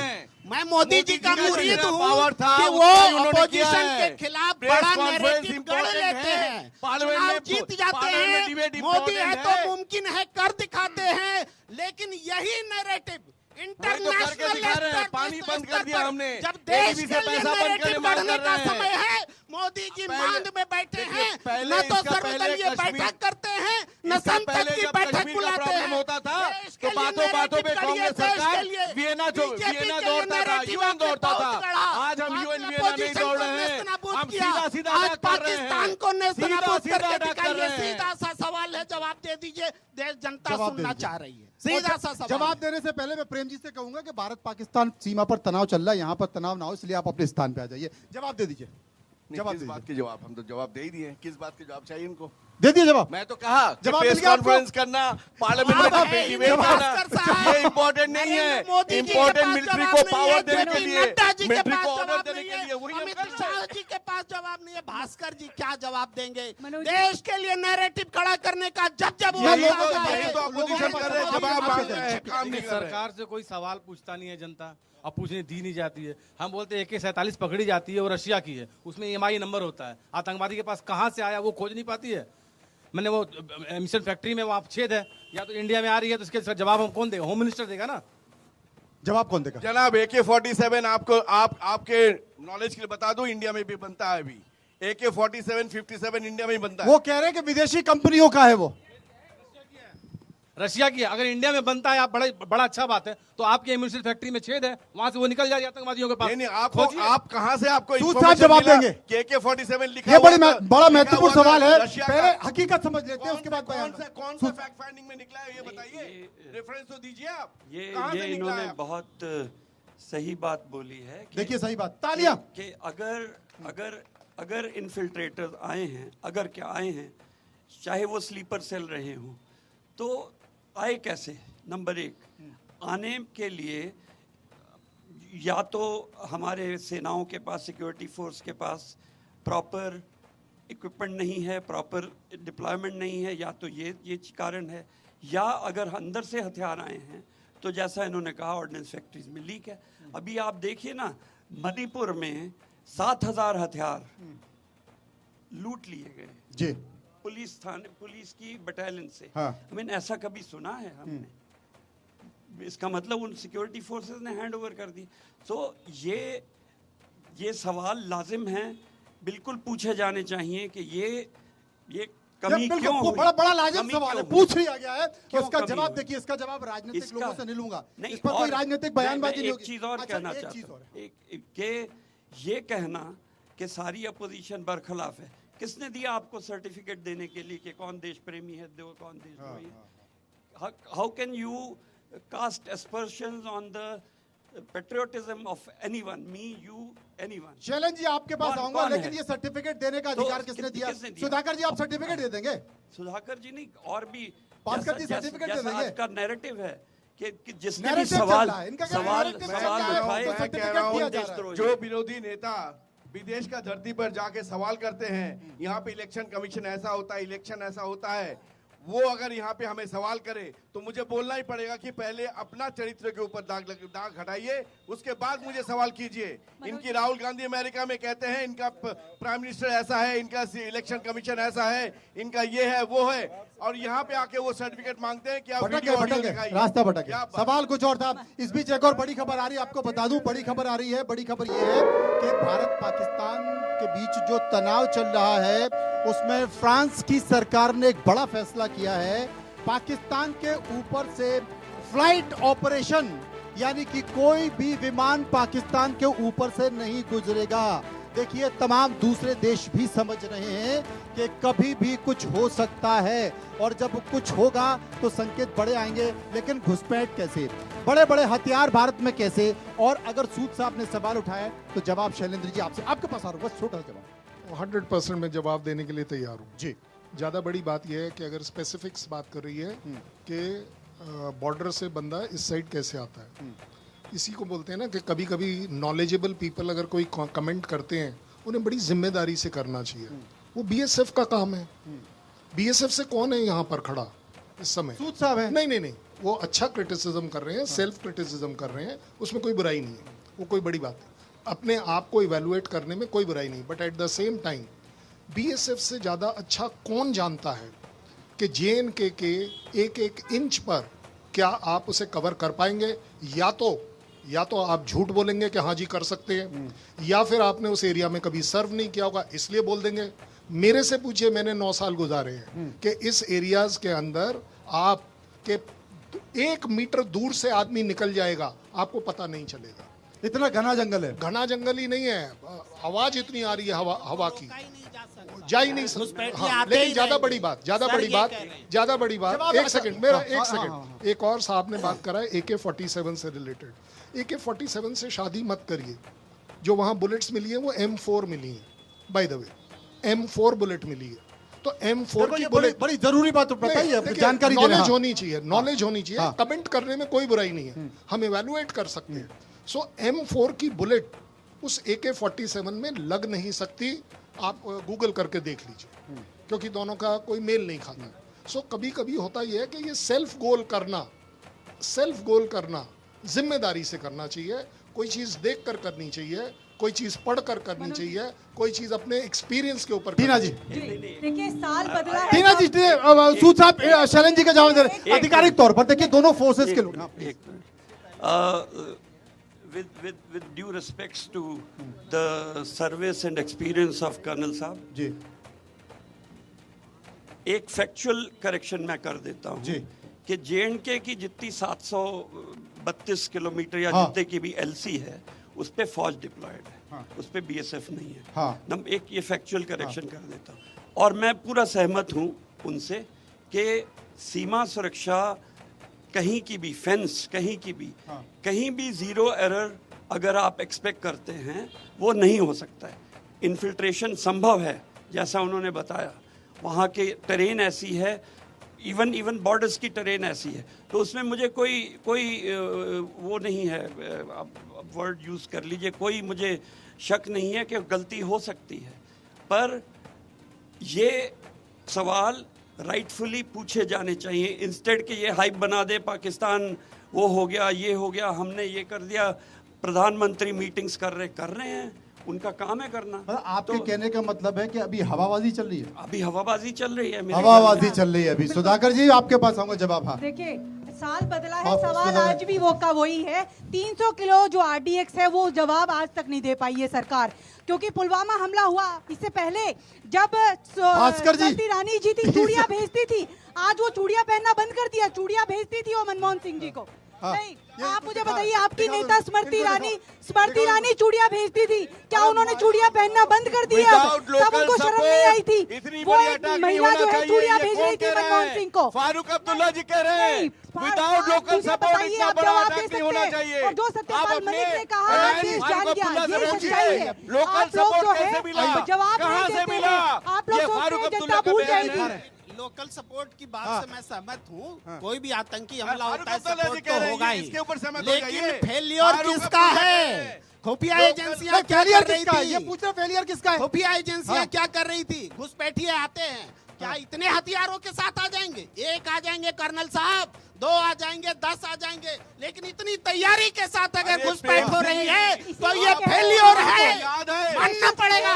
मैं मोदी जी का मुरीद हूँ कि वो अपोजिशन के खिलाफ बड़ा नैरेटिव गढ़ लेते हैं, चुनाव जीत जाते हैं। मोदी है तो मुमकिन है कर दिखाते हैं, लेकिन यही नैरेटिव इंटरनेशनल पानी बंद कर दिया हमने, जब देश से के लिए पैसा बंद करने नैरेटिव मना बढ़ने कर का रहे हैं। समय है, मोदी जी मांद में बैठे हैं, पहले न तो इसका सर्वदलीय पहले बैठक करते हैं, न संसद की बैठक बुलाते हैं। होता था तो बातों बातों में कांग्रेस सरकार वियना दौड़ता था, यूएन दौड़ता था। आज हम यूएन वियना नहीं दौड़ रहे हैं, हम सीधा सीधा आज पाकिस्तान को नेस्तनाबूद करके दिखाइए। सीधा सा सवाल है, जवाब दे दीजिए, देश जनता सुनना चाह रही है। सीधा सा सवाल। जवाब देने से पहले मैं प्रेम जी से कहूंगा कि भारत पाकिस्तान सीमा पर तनाव चल रहा है, यहाँ पर तनाव ना हो, इसलिए आप अपने स्थान पे आ जाइए। जवाब दे दीजिए। किस बात के जवाब? हम तो जवाब दे ही दिए। किस बात के जवाब चाहिए इनको? दे दिए जवाब। मैं तो कहा जवाब प्रेस मिल गया आपको? कॉन्फ्रेंस करना, पार्लियामेंट में डिबेट करना, ये इम्पोर्टेंट नहीं है। इम्पोर्टेंट मिलिट्री को पावर देने के लिए, मिलिट्री को ऑर्डर देने के लिए वही अमित शाह जी के पास जवाब नहीं है। भास्कर जी क्या जवाब देंगे? देश के लिए नैरेटिव खड़ा करने का जब जब सरकार से कोई सवाल पूछता नहीं है जनता, अब पूछने दी नहीं जाती है। हम बोलते हैं AK-47 पकड़ी जाती है और रशिया की है, उसमें EMI नंबर होता है। आतंकवादी के पास कहाँ से आया वो खोज नहीं पाती है। मैंने वो मिशन फैक्ट्री में वहाँ छेद है, या तो इंडिया में आ रही है, तो इसके जवाब हम कौन देगा? होम मिनिस्टर देगा ना। जवाब कौन देगा? जनाब AK-47 आपको आपके नॉलेज के लिए बता दूं, इंडिया में भी बनता है अभी। AK-47, 57 इंडिया में ही बनता है। वो कह रहे हैं कि विदेशी कंपनियों का है, वो रशिया की है। अगर इंडिया में बनता है आप बड़ा अच्छा बात है, तो आपकी एम्यूनिशन फैक्ट्री में छेद है, वहां से वो निकल जाए आतंकवादियों के पास। नहीं, आप कहां से आपको साहब जवाब देंगे? AK-47 लिखा ये बड़ा हुआ महत्वपूर्ण सवाल है। रशिया पहले का। हकीकत समझ लेते हैं, उसके बाद कौन सा फैक्ट फाइंडिंग में निकला है ये बताइए, रेफरेंस तो दीजिए आप। ये इन्होंने बहुत सही बात बोली है। देखिए सही बात, तालियां। कि अगर इन्फिल्ट्रेटर्स आए हैं, अगर क्या आए हैं, चाहे वो स्लीपर सेल रहे हों, तो आए कैसे? नंबर एक, आने के लिए या तो हमारे सेनाओं के पास, सिक्योरिटी फोर्स के पास प्रॉपर इक्विपमेंट नहीं है, प्रॉपर डिप्लॉयमेंट नहीं है, या तो ये कारण है, या अगर अंदर से हथियार आए हैं तो जैसा इन्होंने कहा ऑर्डिनेंस फैक्ट्रीज में लीक है। अभी आप देखिए ना, मणिपुर में 7,000 हथियार लूट लिए गए जी, पुलिस की बटालियन से। हाँ। I mean, ऐसा कभी सुना है हमने? इसका मतलब उन सिक्योरिटी फोर्सेस ने हैंड ओवर कर दी। सो ये सवाल लाजिम हैं, बिल्कुल पूछे जाने चाहिए कि ये कमी बिल्कुल, क्यों वो हुई? बड़ा लाजिम कमी सवाल है, क्यों पूछ हुई? लिया गया है। क्यों उसका कमी जवाब हुई? देखिए, इसका जवाब राजनीतिक इसका- लोगों से नहीं लूंगा। नहीं, इस पर कोई और राजनीतिक मैं बयानबाजी नहीं एक होगी। चीज और अच्छा, कहना एक चाहता चीज हूं, और है। कि ये कहना कि सारी अपोजिशन बरखिलाफ है, किसने दिया आपको सर्टिफिकेट देने के लिए कि कौन देश प्रेमी है, कौन देशद्रोही है? How can you cast aspersions on the patriotism of anyone, me, you, anyone? Shailendra ji आपके पास कौन- आऊंगा, कौन लेकिन है? ये सर्टिफिकेट देने का तो अधिकार किसने दिया? सुधाकर जी आप सर्टिफिकेट दे देंगे? सुधाकर जी नहीं, और भी भास्कर जी सर्टिफिकेट दे देंगे? आज का नैरेटिव है कि जिसने भी नैरेटिव चल सवाल रहा है, इनका क्या सवाल नैरेटिव सवाल चल रहा है? उठाए, मैं कह रहा हूं, देशद्रोही। जो विरोधी नेता विदेश का धरती पर जाके सवाल करते हैं, यहाँ पे इलेक्शन कमीशन ऐसा होता है, इलेक्शन ऐसा होता है, वो अगर यहाँ पे हमें सवाल करे तो मुझे बोलना ही पड़ेगा कि पहले अपना चरित्र के ऊपर दाग हटाइए, उसके बाद मुझे सवाल कीजिए। इनकी राहुल गांधी अमेरिका में कहते हैं इनका प्राइम मिनिस्टर ऐसा है, इनका इलेक्शन कमीशन ऐसा है, इनका ये है वो है, और यहाँ पे आके वो सर्टिफिकेट मांगते हैं कि आप वीडियो ऑडियो दिखाइए। रास्ता भटक गया। सवाल कुछ और था। इस बीच एक और बड़ी खबर आ रही है, आपको बता दूं, बड़ी खबर आ रही है। बड़ी खबर ये है कि भारत पाकिस्तान के बीच जो तनाव चल रहा है, उसमें फ्रांस की सरकार ने एक बड़ा फैसला किया है। पाकिस्तान के ऊपर से फ्लाइट ऑपरेशन, यानी कि कोई भी विमान पाकिस्तान के ऊपर से नहीं गुजरेगा। देखिए, तमाम दूसरे देश भी समझ रहे हैं कि कभी भी कुछ हो सकता है, और जब कुछ होगा तो संकेत बड़े आएंगे, लेकिन घुसपैठ कैसे, बड़े बड़े हथियार भारत में कैसे? और अगर सूद साहब ने सवाल उठाया तो जवाब शैलेंद्र जी आपसे, आपके पास आ रहा हूं, बस छोटा जवाब। 100% मैं जवाब देने के लिए तैयार हूँ जी। ज़्यादा बड़ी बात यह है कि अगर स्पेसिफिक्स बात कर रही है कि बॉर्डर से बंदा इस साइड कैसे आता है, इसी को बोलते हैं ना कि कभी कभी नॉलेजेबल पीपल अगर कोई कमेंट करते हैं, उन्हें बड़ी जिम्मेदारी से करना चाहिए। वो बीएसएफ का काम है। बीएसएफ से कौन है यहाँ पर खड़ा इस समय? सूद साहब है। नहीं, वो अच्छा क्रिटिसिज्म कर रहे हैं, सेल्फ क्रिटिसिज्म कर रहे हैं, उसमें कोई बुराई नहीं है, वो कोई बड़ी बात है। अपने आप को इवेलुएट करने में कोई बुराई नहीं, but at the same time BSF से ज़्यादा अच्छा कौन जानता है कि जेएनके के एक एक इंच पर क्या आप उसे कवर कर पाएंगे? या तो आप झूठ बोलेंगे कि हाँ जी कर सकते हैं, या फिर आपने उस एरिया में कभी सर्व नहीं किया होगा इसलिए बोल देंगे। मेरे से पूछिए, मैंने 9 साल गुजारे हैं कि इस एरियाज के अंदर आप के 1 मीटर दूर से आदमी निकल जाएगा, आपको पता नहीं चलेगा। इतना घना जंगल है। घना जंगल ही नहीं है, आवाज इतनी आ रही है हवा की, जा ही नहीं सकता। हाँ, लेकिन ज्यादा बड़ी बात, एक सेकंड, मेरा एक सेकंड, एक और साहब ने बात करा है AK-47 से रिलेटेड। AK-47 से शादी मत करिए। जो वहां बुलेट्स मिली है वो M4 मिली है, by the way M4 bullet मिली है। तो M4 की बुलेट बड़ी जरूरी बात बताइए, जानकारी नॉलेज होनी चाहिए, नॉलेज होनी चाहिए। कमेंट करने में कोई बुराई नहीं है, हम इवैल्यूएट कर सकते हैं। सो M4 की बुलेट उस AK-47 में लग नहीं सकती, आप गूगल करके देख लीजिए, क्योंकि दोनों का कोई मेल नहीं खाता। सो कभी कभी होता यह है कि ये सेल्फ गोल करना जिम्मेदारी से करना चाहिए। कोई चीज देख कर करनी चाहिए, कोई चीज पढ़ कर करनी चाहिए, कोई चीज अपने एक्सपीरियंस के ऊपर। टीना जी, देखिए साल बदला है। टीना जी, सूद साहब शैलेंद्र जी का जवाब दे रहे हैं आधिकारिक तौर पर। देखिए दोनों फोर्सेस के लोग, with due respects to the service and experience of Colonel साहब जी, एक फैक्चुअल करेक्शन मैं कर देता हूँ कि JNK की जितनी 732 किलोमीटर या जितने की भी LC है, उस पे फौज डिप्लॉयड है, उस पे BSF नहीं है। एक ये फैक्चुअल करेक्शन कर देता हूँ। और मैं पूरा सहमत हूँ उनसे कि सीमा सुरक्षा कहीं की भी, फेंस कहीं की भी, कहीं भी जीरो एरर अगर आप एक्सपेक्ट करते हैं, वो नहीं हो सकता है। इन्फिल्ट्रेशन संभव है, जैसा उन्होंने बताया, वहाँ के टेरेन ऐसी है, इवन बॉर्डर्स की टेरेन ऐसी है, तो उसमें मुझे कोई वो नहीं है, अब वर्ड यूज़ कर लीजिए, कोई मुझे शक नहीं है कि गलती हो सकती है। पर ये सवाल राइटफुली पूछे जाने चाहिए, इंस्टेड कि ये हाइप बना दे पाकिस्तान, वो हो गया, ये हो गया, हमने ये कर दिया। प्रधानमंत्री मीटिंग्स कर रहे हैं, उनका काम है करना। आपके कहने का मतलब है कि अभी हवाबाजी चल रही है? अभी हवाबाजी चल रही है, हवाबाजी चल रही है अभी। सुधाकर जी आपके पास आऊंगा जवाब। हाँ देखिए साल बदला है, माफ सवाल कीजिएगा। आज भी वो का वही है। 300 किलो जो RDX है वो जवाब आज तक नहीं दे पाई है सरकार, क्योंकि पुलवामा हमला हुआ इससे पहले जब भास्कर जी। स्मृति ईरानी जी थी चूड़ियां भेजती थी, आज वो चूड़ियां पहनना बंद कर दिया। चूड़ियां भेजती थी वो मनमोहन सिंह जी को। नहीं, आप मुझे बताइए, आपकी नेता स्मृति ईरानी चूड़ियां भेजती थी, क्या उन्होंने चूड़ियां पहनना बंद कर दिया? तब उनको शर्म नहीं आई थी। वो एक महिला जो है चूड़ियां भेज रही थी मनमोहन सिंह को। फारूक अब्दुल्ला जी कह रहे हैं विदाउट लोकल सपोर्ट इतना बड़ा अटैक नहीं होना चाहिए। और जो सत्यपाल मलिक ने कहा देश जान गया, ये सच्चाई है। लोकल सपोर्ट कैसे मिला, जवाब कहां से मिला? आप लोग सोचते हैं जनता भूल जाएगी। लोकल सपोर्ट की बात हाँ। से मैं सहमत हूँ। हाँ। कोई भी आतंकी हमला फारूक होता है अब्दुल्ला जी सपोर्ट कह तो रहे हैं, होगा ही, इसके ऊपर सहमत हो जाइए। लेकिन फेलियर फारूक किसका अब्दुल्ला है? खुफिया एजेंसियां क्या फेलियर कर रही किसका है? थी? ये पूछ रहे फेलियर किसका है? खुफिया एजेंसियां हाँ। क्या कर रही थी? घुसपैठिए आते हैं, क्या इतने हथियारों के साथ आ जाएंगे? एक आ जाएंगे कर्नल साहब, 2 आ जाएंगे, 10 आ जाएंगे, लेकिन इतनी तैयारी के साथ अगर घुसपैठ हो रही है तो ये फेलियर है, मानना पड़ेगा।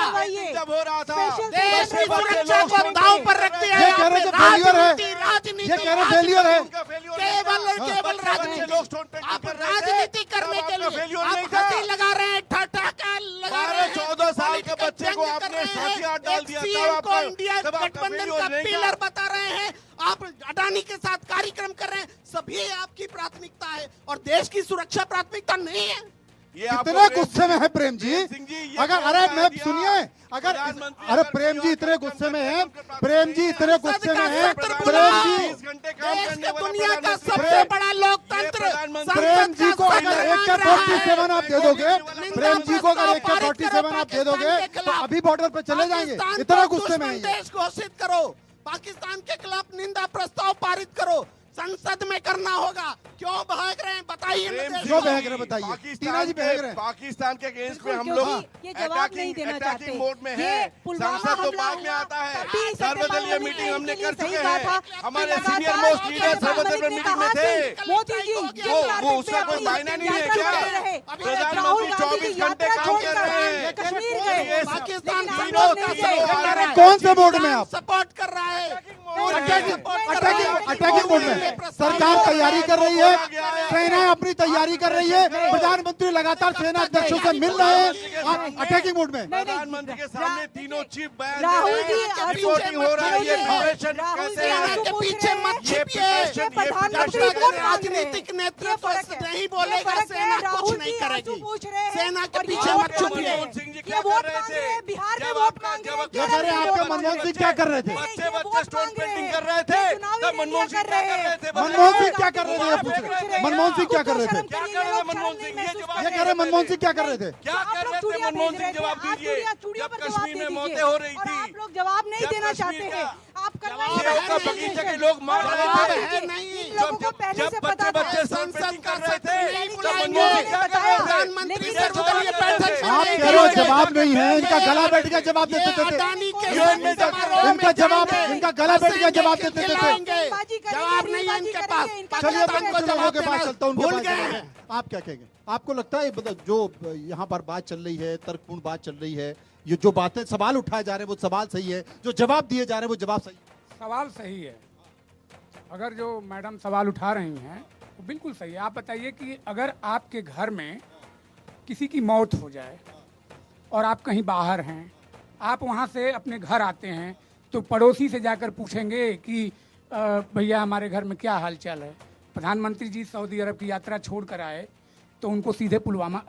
जब हो रहा था देश की सुरक्षा को दांव पर रख दिया ये कह रहे थे फेलियर है। राजनीति ये कह रहे फेलियर है। केवल राजनीति। आप राजनीति करने के लिए आप हंसी लगा रहे हैं, ठठाका लगा रहे हैं। 14 साल के बच्चे को आपने हथियार डाल दिया, तब को इंडिया आपका गठबंधन का पिलर बता रहे हैं। आप अडानी के साथ कार्यक्रम कर रहे हैं, सभी आपकी प्राथमिकता है और देश की सुरक्षा प्राथमिकता नहीं है। कितने गुस्से में है प्रेम जी? अगर अरे मैं सुनिए, अगर अरे प्रेम जी इतने गुस्से में है, प्रेम जी इतने गुस्से में है, प्रेम जी दुनिया का सबसे बड़ा लोकतंत्र प्रेम जी को अगर AK-47 आप दे दोगे, प्रेम जी को अगर AK-47 आप दे दोगे तो अभी बॉर्डर पे चले जाएंगे। इतना गुस्से में है ये। देश घोषित करो, पाकिस्तान के खिलाफ निंदा प्रस्ताव पारित करो, संसद में करना होगा। क्यों भाग रहे हैं बताइए? क्यों भाग रहे हैं बताइए? टीना जी भाग रहे हैं। पाकिस्तान के अगेंस्ट में हम लोग ये जवाब नहीं देना चाहते। मोड में ये है, पुलवामा संसद तो हमला बाद में हुआ, आता है। तभी सर्वदलीय सत्यपाल मीटिंग हमने मलिक कर ने चुके सही कहा था हैं। हमारे कि सीनियर लगातार मोस्ट लीडर सत्यपाल सर्वदलीय मलिक ने मीटिंग में कहा थे। कि मोदी जी वो उसका कोई मायना नहीं है क्या? प्रधानमंत्री 24 घंटे काम कर रहे हैं, कश्मीर गए, पाकिस्तान कौन से बोर्ड में आप? सपोर्ट कर रहा है, अटैकिंग मोड में सरकार तैयारी कर रही है, सेना अपनी तैयारी कर रही है, प्रधानमंत्री लगातार सेना अध्यक्षों से मिल रहे हैं और अटैकिंग मोड में। प्रधानमंत्री के सामने तीनों चीफ बयान राहुल जी, रिपोर्टिंग हो रहा है। ये प्रिपरेशन कैसे है? के पीछे मत छिपिए। प्रधानमंत्री को राजनीतिक नेतृत्व नहीं बोलेगा, सेना कुछ नहीं करेगी। सेना के पीछे मत छुपिए। ये वोट मांग रहे हैं, बिहार में वोट मांग रहे हैं। ये कह रहे हैं आपके मनमोहन सिंह क्या कर रहे थे? बच्चे स्टोन पेंटिंग कर रहे थे, तब मनमोहन सिंह क्या कर रहे थे? मनमोहन सिंह क्या कर रहे थे? ये पूछ रहे मनमोहन सिंह क्या कर रहे थे? क्या कर रहे थे मनमोहन सिंह? ये कह रहे मनमोहन सिंह क्या कर रहे थे? क्या कर रहे थे मनमोहन सिंह? जवाब दीजिए। जब कश्मीर में मौतें हो रही थी, आप लोग जवाब नहीं देना चाहते हैं। आप सेव का बगीचे के लोग मार रहे थे। जब बच्चे स्टोन पेंटिंग कर रहे थे, तब मनमोहन सिंह क्या कर रहे थे? प्रधानमंत्री सर्वदलीय बैठक आप कह रहे हो जवाब नहीं है, इनका गला बैठ गया जवाब देते थे। इनका जवाब, इनका गला बैठ गया जवाब देते थे। जवाब नहीं है इनके पास। चलिए तो लोगों के पास चलता हूँ, उनके पास चलता हूँ। आप क्या कहेंगे? आपको लगता है जो यहाँ पर बात चल रही है, तर्कपूर्ण बात चल रही है, ये जो बातें सवाल उठाए जा रहे हैं वो सवाल सही है, जो जवाब दिए जा रहे हैं वो जवाब सही है? सवाल सही है। अगर जो मैडम सवाल उठा रही हैं वो बिल्कुल सही है। आप बताइए कि अगर आपके घर में किसी की मौत हो जाए और आप कहीं बाहर हैं, आप वहाँ से अपने घर आते हैं, तो पड़ोसी से जाकर पूछेंगे कि भैया हमारे घर में क्या हाल चाल है? प्रधानमंत्री जी सऊदी अरब की यात्रा छोड़ कर आए तो उनको सीधे पुलवामा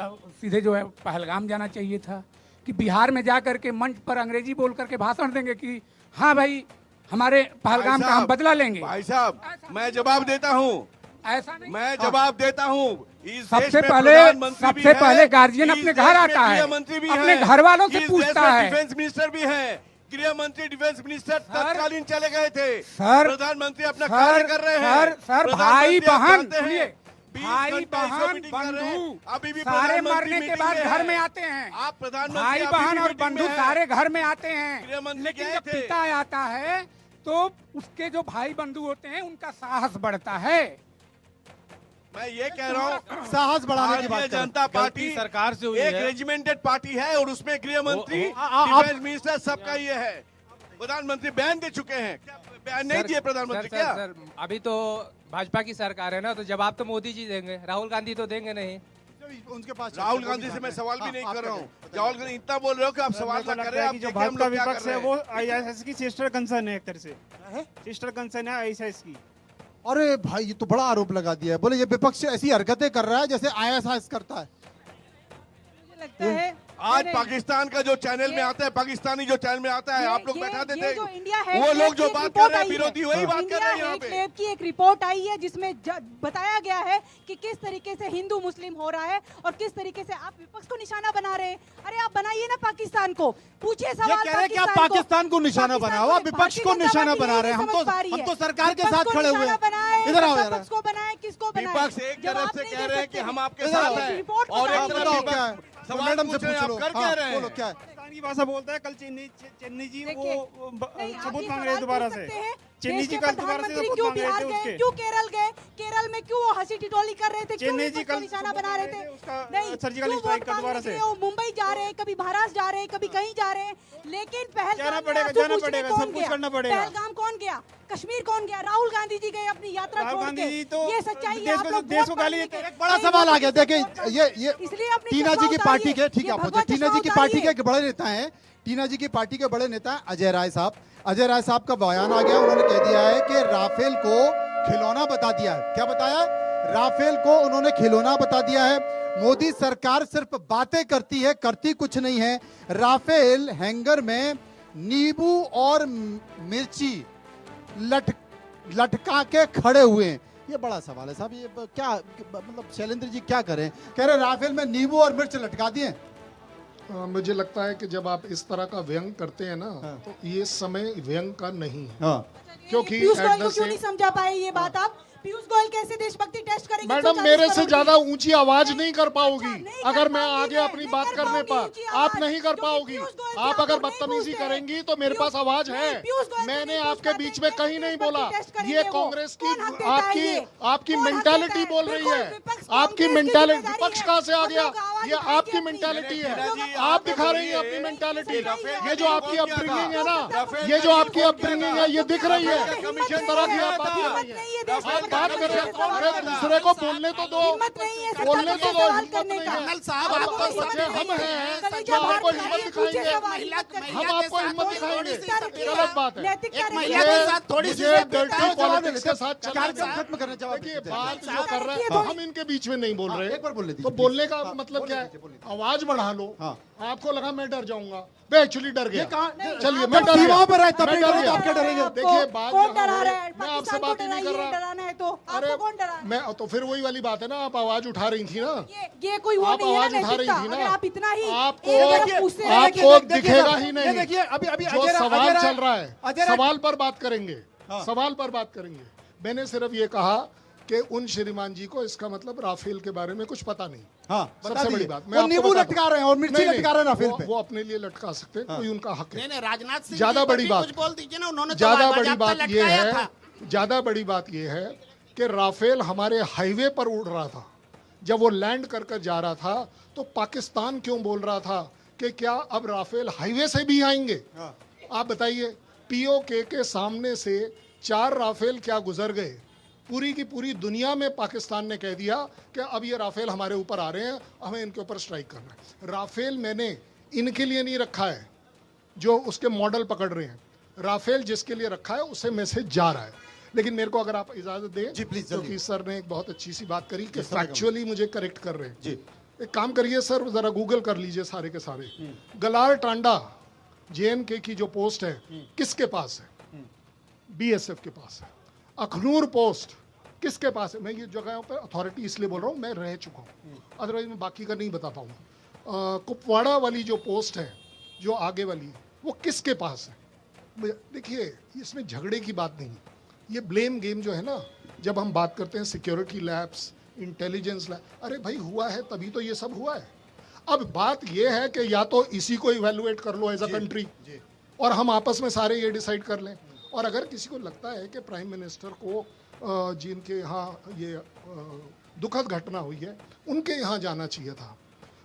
सीधे जो है पहलगाम जाना चाहिए था, कि बिहार में जा कर के मंच पर अंग्रेजी बोल करके भाषण देंगे कि हाँ भाई हमारे पहलगाम का हम बदला लेंगे। भाई साहब मैं जवाब देता हूँ, ऐसा नहीं, मैं जवाब देता हूँ। सबसे पहले गार्जियन अपने घर आता है, अपने घर वालों से पूछता है। डिफेंस मिनिस्टर भी है, गृह मंत्री डिफेंस मिनिस्टर तत्कालीन चले गए थे। सर प्रधानमंत्री अपना कार्य कर रहे हैं। सर भाई बहन, सुनिए, भाई घंटे बहन मीटिंग कर रहे हैं। बंधु अभी भी सारे प्रधानमंत्री मरने के मीटिंग बाद में घर है। में आते हैं। आप प्रधानमंत्री भाई अभी बहन भी और मीटिंग बंधु में है। सारे घर में आते गृह हैं, मंत्री लेकिन गए जब थे। पिता आता है तो उसके जो भाई बंधु होते हैं उनका साहस बढ़ता है। मैं ये कह रहा हूँ साहस बढ़ाने की बात भारतीय कर रहे हैं। जनता पार्टी सरकार से हुई एक है। रेजिमेंटेड पार्टी है और उसमें गृह मंत्री आप- डिफेंस मिनिस्टर सबका ये है। प्रधानमंत्री बयान दे चुके हैं, क्या बयान नहीं दिए प्रधानमंत्री? क्या सर, अभी तो भाजपा की सरकार है ना, तो जवाब तो मोदी जी देंगे, राहुल गांधी तो देंगे नहीं। उनके पास राहुल गांधी से मैं सवाल भी नहीं कर रहा हूँ। राहुल गांधी इतना बोल रहे हो कि आप सवाल ना करें। आप जो भाजपा विपक्ष है वो आईएसआईएस की सिस्टर कंसर्न है, एक तरह से सिस्टर कंसर्न है आईएसआईएस की। अरे भाई ये तो बड़ा आरोप लगा दिया है, बोले ये विपक्ष ऐसी हरकतें कर रहा है जैसे आईएसआईएस करता है। लगता है आज पाकिस्तान का जो चैनल में आता है, पाकिस्तानी जो चैनल में आता है, आप लोग बैठा देते हैं। जो इंडिया है, वो लोग जो बात कर रहे हैं विरोधी वही बात कर रहे हैं यहाँ पे। लैब की एक रिपोर्ट आई है जिसमें बताया गया है कि किस तरीके से हिंदू मुस्लिम हो रहा है और किस तरीके से आप विपक्ष को निशाना बना रहे हैं। अरे आप बनाइए ना पाकिस्तान को, पूछिए सवाल। ये कह रहे हैं कि आप पाकिस्तान को निशाना बनाओ, आप विपक्ष को निशाना बना रहे हैं। हम तो सरकार के साथ खड़े हुए हैं। इधर आओ यार। किसको बनाए, किसको बनाए? विपक्ष एक तरफ से कह रहे हैं कि हम आपके साथ हैं और एक तरफ मैडम से पूछ लो, कर क्या रहे हैं? क्या है? पाकिस्तान की भाषा बोलता है। कल चेन्नई जी वो सबूत मांग रहे हैं दोबारा से। चेन्नई जी कल दोबारा से सबूत मांग रहे थे उसके। क्यों केरल गए? केरल में क्यों हंसी टिटोली कर रहे थे? चेन्नई जी कल निशाना बना रहे थे? नहीं, सर्जिकल स्ट्राइक का दोबारा से। मुंबई जा रहे हैं, कभी महाराष्ट्र जा रहे हैं, कभी कहीं जा रहे हैं, लेकिन जाना पड़ेगा, सब कुछ करना पड़ेगा। पहलगाम कौन गया? कश्मीर कौन गया? राहुल गांधी जी गए अपनी यात्रा छोड़ के। गांधी जी तो ये सच्चाई है। आप लोग देश को गाली देते एक बड़ा सवाल आ गया। देखिए ये इसलिए अपनी टीना जी की पार्टी के, ठीक है आप भगवा टीना जी की चश्मा पार्टी उतारिए। के बड़े नेता हैं, टीना जी की पार्टी के बड़े नेता हैं अजय राय साहब। अजय राय साहब का बयान आ गया, उन्होंने कह दिया है कि राफेल को खिलौना बता दिया है। क्या बताया? राफेल को उन्होंने खिलौना बता दिया है। मोदी सरकार सिर्फ बातें करती है, करती कुछ नहीं है। राफेल हैंगर में नींबू और मिर्ची लटका के खड़े हुए हैं। ये बड़ा सवाल है साहब, ये क्या मतलब शैलेंद्र जी क्या करें? कह रहे राफेल में नींबू और मिर्च लटका दिए। मुझे लगता है कि जब आप इस तरह का व्यंग करते हैं ना, तो ये समय व्यंग का नहीं है। क्योंकि पीयूष गोयल को क्यों नहीं समझा पाए ये बात आप? पीयूष गोयल कैसे देशभक्ति टेस्ट करेंगे? मैडम मेरे से ज्यादा ऊंची आवाज नहीं कर पाओगी अगर मैं आगे अपनी बात करने पर। आप नहीं कर पाओगी। आप अगर बदतमीजी करेंगी तो मेरे पास आवाज है। मैंने आपके बीच में कहीं नहीं बोला। ये कांग्रेस की आपकी मेंटालिटी बोल रही है। आपकी मेंटालिटी विपक्ष कहाँ से आ गया? ये आपकी मेंटालिटी है। आप दिखा रही है अपनी मेंटालिटी। ये जो आपकी अपब्रिंगिंग है ना, ये जो आपकी अपब्रिंगिंग है, ये दिख रही है। जिस तरह की आप बात कर रही है, बात कर रहे हैं, दूसरे को बोलने तो दो, बोलने तो दो। हिम्मत नहीं है साहब। आपको सच्चे हम हैं जो आपको हिम्मत दिखाएंगे। हम आपको हिम्मत दिखाएंगे। गलत बात है। एक महिला के साथ थोड़ी सी डर्टी पॉलिटिक्स के साथ कार्यक्रम खत्म करना चाहते देखिए बात जो कर रहे हैं हम इनके बीच में नहीं बोल रहे। एक बार बोल लेते तो बोलने का मतलब क्या है? आवाज बढ़ा लो। आपको लगा मैं डर जाऊंगा, मैं एक्चुअली डर गया। चलिए मैं डर गया, मैं डर गया। आप क्या डरेंगे? देखिए बात कौन डरा रहा है? मैं आपसे बात ही नहीं कर रहा। डराना है तो आपको कौन डरा? मैं तो फिर वही वाली बात है ना, आप आवाज उठा रही थी ना। ये कोई वो आप नहीं है आवाज ना उठा रही नैतिकता। थी अगर ना। आप इतना ही आपको दिखेगा ही नहीं। देखिए अभी जो सवाल चल रहा है, सवाल पर बात करेंगे। सवाल पर बात करेंगे। मैंने सिर्फ ये कहा कि उन श्रीमान जी को इसका मतलब राफेल के बारे में कुछ पता नहीं। सबसे बड़ी बात मैं नींबू लटका रहे हैं और मिर्ची लटका रहे हैं राफेल पे। वो अपने लिए लटका सकते हैं, कोई उनका हक है। नहीं राजनाथ सिंह ज्यादा बड़ी बात कुछ बोल दीजिए ना, उन्होंने ज्यादा बड़ी बात ये है, ज्यादा बड़ी बात ये है कि राफेल हमारे हाईवे पर उड़ रहा था। जब वो लैंड कर कर जा रहा था तो पाकिस्तान क्यों बोल रहा था कि क्या अब राफेल हाईवे से भी आएंगे? आप बताइए। पीओके के सामने से 4 राफेल क्या गुजर गए? पूरी की पूरी दुनिया में पाकिस्तान ने कह दिया कि अब ये राफेल हमारे ऊपर आ रहे हैं, हमें इनके ऊपर स्ट्राइक करना है। राफेल मैंने इनके लिए नहीं रखा है जो उसके मॉडल पकड़ रहे हैं। राफेल जिसके लिए रखा है उसे मैसेज जा रहा है। लेकिन मेरे को अगर आप इजाजत दें जी प्लीज, क्योंकि सर ने एक बहुत अच्छी सी बात करी कि फैक्चुअली मुझे करेक्ट कर रहे हैं जी। एक काम करिए सर, जरा गूगल कर लीजिए सारे के सारे। गलार टांडा JNK की जो पोस्ट है किसके पास है? BSF के पास है। अखनूर पोस्ट किसके पास है? मैं ये जगहों पर अथॉरिटी इसलिए बोल रहा हूँ, मैं रह चुका हूँ, अदरवाइज मैं बाकी का नहीं बता पाऊंगा। कुपवाड़ा वाली जो पोस्ट है, जो आगे वाली, वो किसके पास है? देखिए इसमें झगड़े की बात नहीं, ये ब्लेम गेम जो है ना, जब हम बात करते हैं सिक्योरिटी लैब्स, इंटेलिजेंस लैब, अरे भाई हुआ है तभी तो ये सब हुआ है। अब बात ये है कि या तो इसी को इवेलुएट कर लो एज अ कंट्री और हम आपस में सारे ये डिसाइड कर लें। और अगर किसी को लगता है कि प्राइम मिनिस्टर को जिनके यहाँ ये दुखद घटना हुई है उनके यहाँ जाना चाहिए था।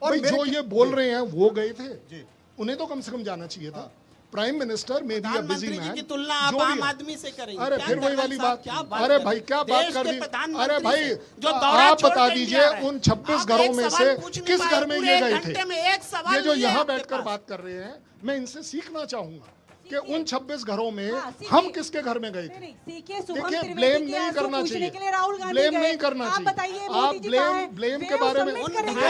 और जो ये बोल रहे हैं वो गए थे, उन्हें तो कम से कम जाना चाहिए था। प्राइम मिनिस्टर में बी अ बिजी प्रधानमंत्री जी मैन की तुलना आप आम आदमी से करेंगे। अरे क्या फिर वही कर्नल वाली साहब, बात, क्या बात अरे कर भाई रहे हैं? क्या बात देश कर के दी। प्रधानमंत्री अरे भाई से जो दौरा आप छोड़ बता के दीजिए इंडिया आए। उन 26 आप घरों एक में सवाल से पूछ नहीं किस पाए घर में पूरे ये एक गए घंटे थे। में एक सवाल ये जो नहीं है यहाँ आपके बैठकर पास। बात कर रहे हैं, मैं इनसे सीखना चाहूंगा कि उन 26 घरों में हम किसके घर में गए थे। सीखिए, शुभम देखिए त्रिवेदी ब्लेम के नहीं आंसू करना पूछने चाहिए, के लिए राहुल गांधी ब्लेम गए। नहीं करना आप चाहिए। बताइए आप मोदी जी कहाँ हैं? ब्लेम वे के बारे में सबमिट मुझे करेंगे।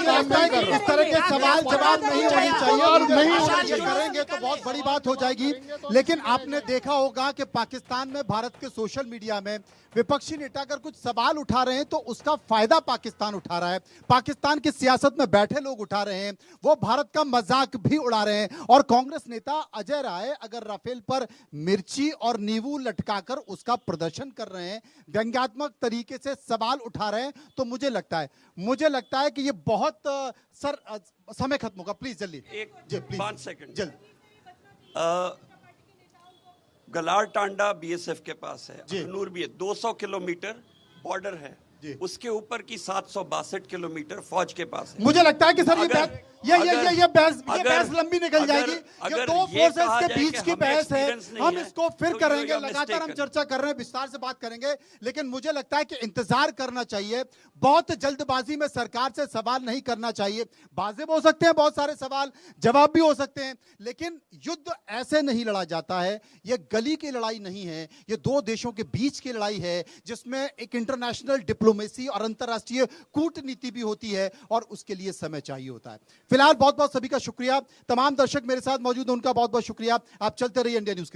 लगता है कि इस तरह के सवाल जवाब नहीं होनी चाहिए और नहीं होनी चाहिए। करेंगे तो बहुत बड़ी बात हो जाएगी। लेकिन आपने देखा होगा कि पाकिस्तान में भारत के सोशल मीडिया में विपक्षी नेता अगर कुछ सवाल उठा रहे हैं तो उसका फायदा पाकिस्तान उठा रहा है। पाकिस्तान की सियासत में बैठे लोग उठा रहे हैं, वो भारत का मजाक भी उड़ा रहे हैं। और कांग्रेस नेता अजय राय अगर राफेल पर मिर्ची और नींबू लटकाकर उसका प्रदर्शन कर रहे हैं, व्यंग्यात्मक तरीके से सवाल उठा रहे हैं, तो मुझे लगता है कि ये बहुत सर समय खत्म होगा। प्लीज जल्दी जी, प्लीज 5 सेकंड जल्दी। गलार टांडा बीएसएफ के पास है, अखनूर भी है, 200 किलोमीटर बॉर्डर है, उसके ऊपर की 762 किलोमीटर फौज के पास है। मुझे लगता है कि सर ये बहस लंबी निकल जाएगी। ये दो फोर्सेस के बीच की बहस है, हम इसको फिर करेंगे। लगातार हम चर्चा कर रहे हैं, विस्तार से बात करेंगे। लेकिन मुझे लगता है कि इंतजार करना चाहिए, बहुत जल्दबाजी में सरकार से सवाल नहीं करना चाहिए। वाजिब हो सकते हैं बहुत सारे सवाल, जवाब भी हो सकते हैं, लेकिन युद्ध ऐसे नहीं लड़ा जाता है। ये गली की लड़ाई नहीं है, ये दो देशों के बीच की लड़ाई है, जिसमें एक इंटरनेशनल डिप्लोमेसी और अंतर्राष्ट्रीय कूटनीति भी होती है, और उसके लिए समय चाहिए होता है। फिलहाल बहुत बहुत सभी का शुक्रिया। तमाम दर्शक मेरे साथ मौजूद हैं, उनका बहुत बहुत शुक्रिया। आप चलते रहिए इंडिया न्यूज के साथ।